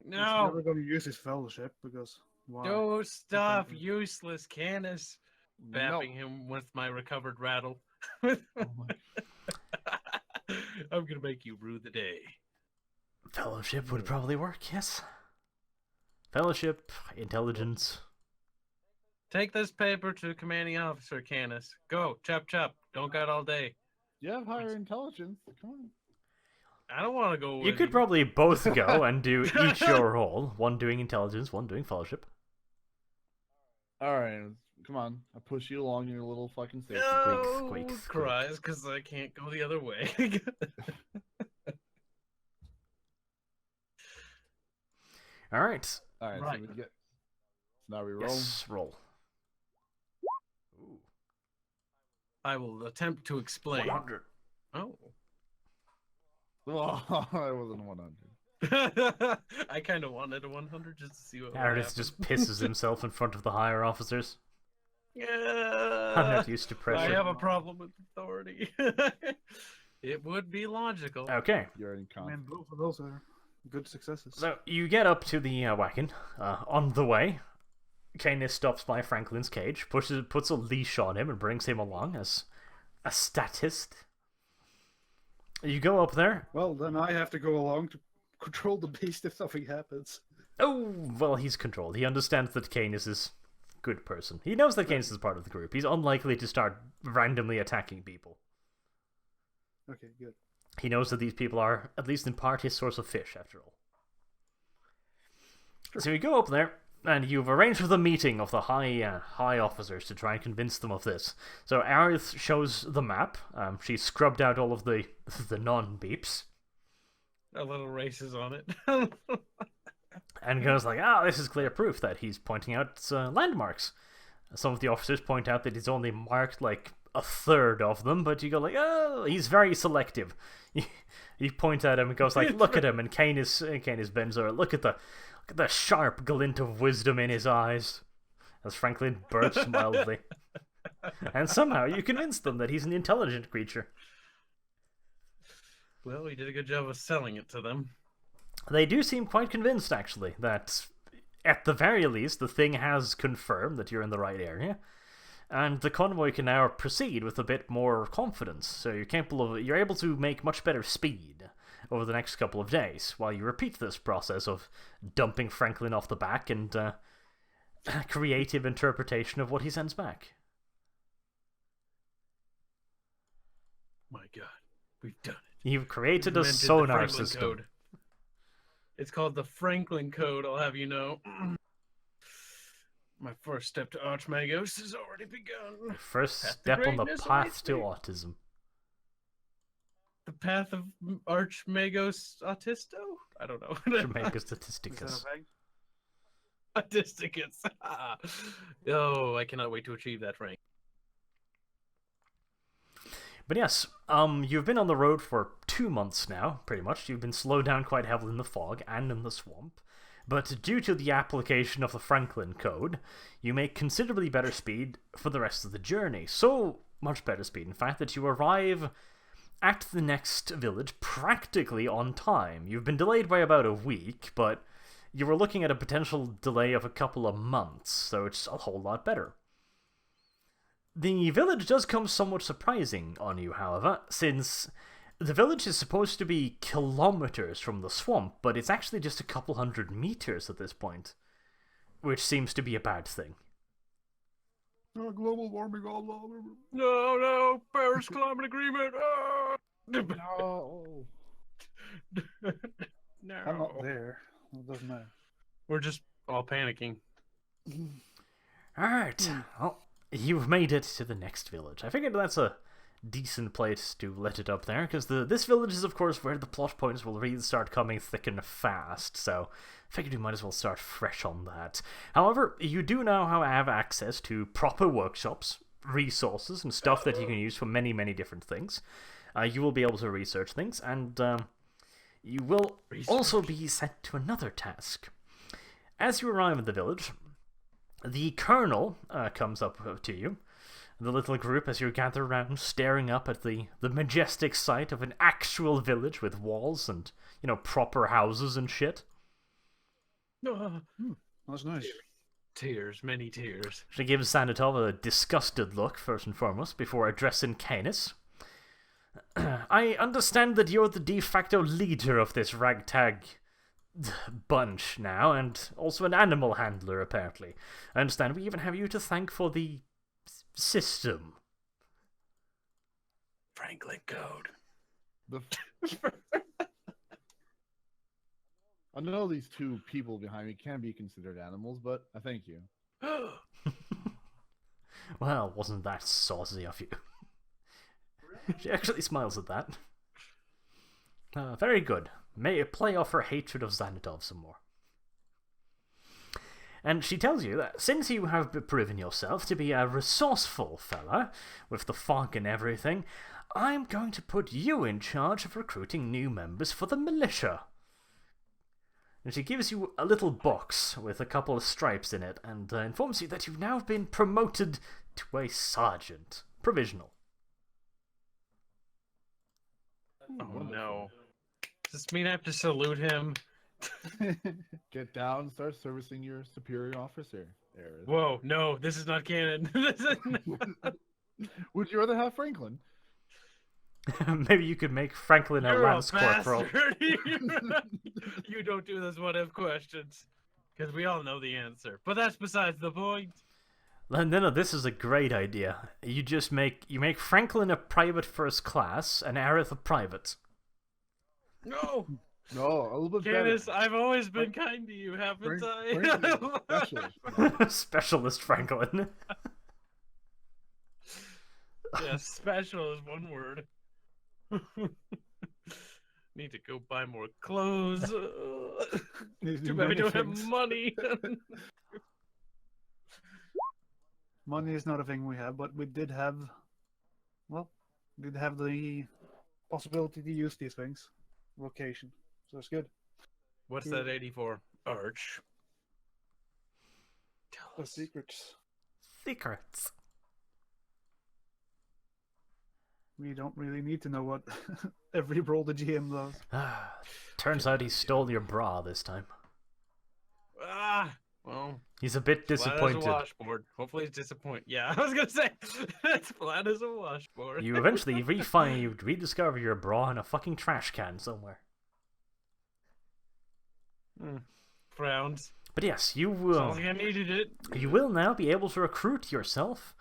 He's never going to use his fellowship because why? Do stuff. Useless, Canis. No. Bapping him with my recovered rattle. Oh my- I'm gonna make you rue the day. Fellowship would probably work, yes. Fellowship, intelligence. Take this paper to commanding officer, Canis. Go, chop chop. Don't got all day. You have higher intelligence. Come on. I don't want to go with You could probably both go and do each your role. One doing intelligence, one doing fellowship. Alright, come on. I push you along your little fucking safety. No, squeak, squeak. cries because I can't go the other way. Alright. Alright, Right. so we get. So now we roll. Yes, roll. Ooh. I will attempt to explain. 100. Oh. Oh, I wasn't 100. I kind of wanted a 100 just to see what would Aerith happen. just pisses himself in front of the higher officers. I'm Yeah. not used to I pressure. have a problem with authority. It would be logical. Okay, You're in I con. mean, both of those are good successes. so you get up to the wagon. On the way, Canis stops by Franklin's cage, puts a leash on him, and brings him along as a statist. You go up there. Well, then I have to go along to control the beast if something happens. Oh, well, he's controlled. He understands that Canis is a good person. He knows that Canis is part of the group. He's unlikely to start randomly attacking people. Okay, good. He knows that these people are, at least in part, his source of fish, after all. So you go up there, and you've arranged for the meeting of the high officers to try and convince them of this. So Aerith shows the map. She scrubbed out all of the non-beeps. A little races on it. And goes like, this is clear proof that he's pointing out landmarks. Some of the officers point out that he's only marked like a third of them, but you go like, oh, he's very selective. You point at him and goes like, look at him, and Canis bends over, look at the sharp glint of wisdom in his eyes. As Franklin bursts mildly. And somehow you convince them that he's an intelligent creature. Well, we did a good job of selling it to them. They do seem quite convinced, actually, that at the very least, the thing has confirmed that you're in the right area, and the convoy can now proceed with a bit more confidence. So you're able to make much better speed over the next couple of days, while you repeat this process of dumping Franklin off the back and creative interpretation of what he sends back. My God, we've done it. You've created a Invented the sonar Franklin system. Code. It's called the Franklin Code, I'll have you know. My first step to Archmagos has already begun. First Path to step on the greatness path to awaits autism. The path of Archmagos Autisto? I don't know. Jamaica Is that Statisticus. a thing? Autisticus. Oh, I cannot wait to achieve that rank. But yes, you've been on the road for 2 months now, pretty much. You've been slowed down quite heavily in the fog and in the swamp. But due to the application of the Franklin Code, you make considerably better speed for the rest of the journey. So much better speed, in fact, that you arrive at the next village practically on time. You've been delayed by about a week, but you were looking at a potential delay of a couple of months, so it's a whole lot better. The village does come somewhat surprising on you, however, since the village is supposed to be kilometers from the swamp, but it's actually just a couple hundred meters at this point, which seems to be a bad thing. Global warming all over. No, Paris Climate Agreement. No. No. I'm not there. It doesn't matter. We're just all panicking. Alright, well, you've made it to the next village. I figured that's a decent place to let it up there, because this village is, of course, where the plot points will really start coming thick and fast, so I figured you might as well start fresh on that. However, you do now have access to proper workshops, resources, and stuff that you can use for many, many different things. You will be able to research things, and you will also be sent to another task. As you arrive at the village, the colonel comes up to you, the little group, as you gather around, staring up at the majestic sight of an actual village with walls and, proper houses and shit. That's nice. Tears, many tears. She gives Sanitov a disgusted look, first and foremost, before addressing Canis. I understand that you're the de facto leader of this ragtag bunch now, and also an animal handler, apparently. I understand we even have you to thank for the system. Franklin Code. I know these two people behind me can be considered animals, but I thank you. Well, wasn't that saucy of you? She actually smiles at that. Very good. May you play off her hatred of Xanatov some more. And she tells you that since you have proven yourself to be a resourceful fella, with the fog and everything, I'm going to put you in charge of recruiting new members for the militia. And she gives you a little box with a couple of stripes in it, and informs you that you've now been promoted to a sergeant. Provisional. Oh no. Does this mean I have to salute him? Get down and start servicing your superior officer. There it is. Whoa, no, this is not canon. Would you rather have Franklin? Maybe you could make Franklin a You're Lance a Corporal. bastard. You don't do those what if questions. Because we all know the answer. But that's besides the point. No, this is a great idea. You just make Franklin a private first class and Aerith a private. No! No, a little bit Candace, better. I've always been kind to you, haven't Franklin, I? specialist. Specialist Franklin. Yeah, special is one word. Need to go buy more clothes. Too bad we don't have money. Money is not a thing we have, but we did have, the possibility to use these things. Location. So it's good. What's that 84? Arch. Tell The us. secrets. Secrets. We don't really need to know what every role the GM does. Turns out he stole your bra this time. Ah! Well, He's a bit flat as a disappointed. washboard. Hopefully he's disappointed. Yeah, I was gonna say, it's flat as a washboard. You eventually you rediscover your bra in a fucking trash can somewhere. Frowns. But yes, you Sounds will. like I needed it. You will now be able to recruit yourself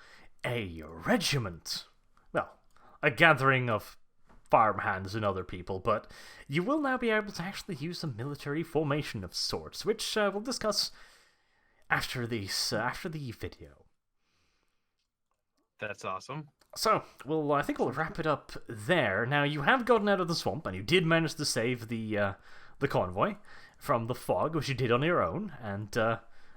a regiment. Well, a gathering of farmhands and other people, but you will now be able to actually use a military formation of sorts, which we'll discuss after the video. That's awesome. So, I think we'll wrap it up there. Now, you have gotten out of the swamp, and you did manage to save the convoy from the fog, which you did on your own, and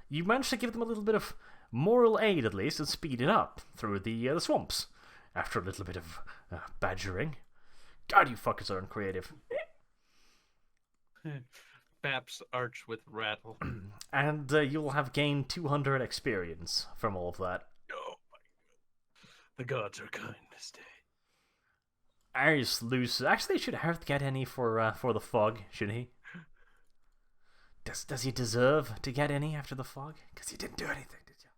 you managed to give them a little bit of moral aid, at least, and speed it up through the swamps, after a little bit of badgering. God, you fuckers are uncreative. Baps arch with rattle. And you'll have gained 200 experience from all of that. Oh my god. The gods are kind this day. Arius loses. Actually, should Aerith get any for the fog? Should he? Does he deserve to get any after the fog? Because he didn't do anything, did you?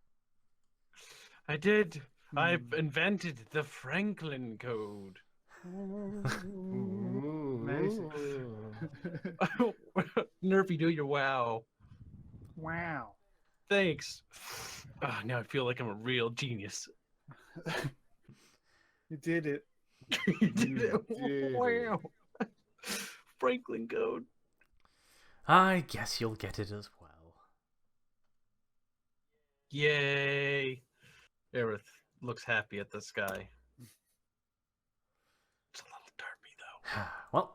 I did. I invented the Franklin Code. Amazing. Nerfy, do your wow. Wow. Thanks. Now I feel like I'm a real genius. You did it. You did it. did Wow. Franklin Code. I guess you'll get it as well. Yay! Aerith looks happy at the sky. It's a little derpy, though.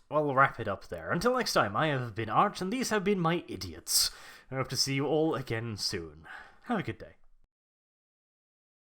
Well, we'll wrap it up there. Until next time, I have been Arch, and these have been my idiots. I hope to see you all again soon. Have a good day.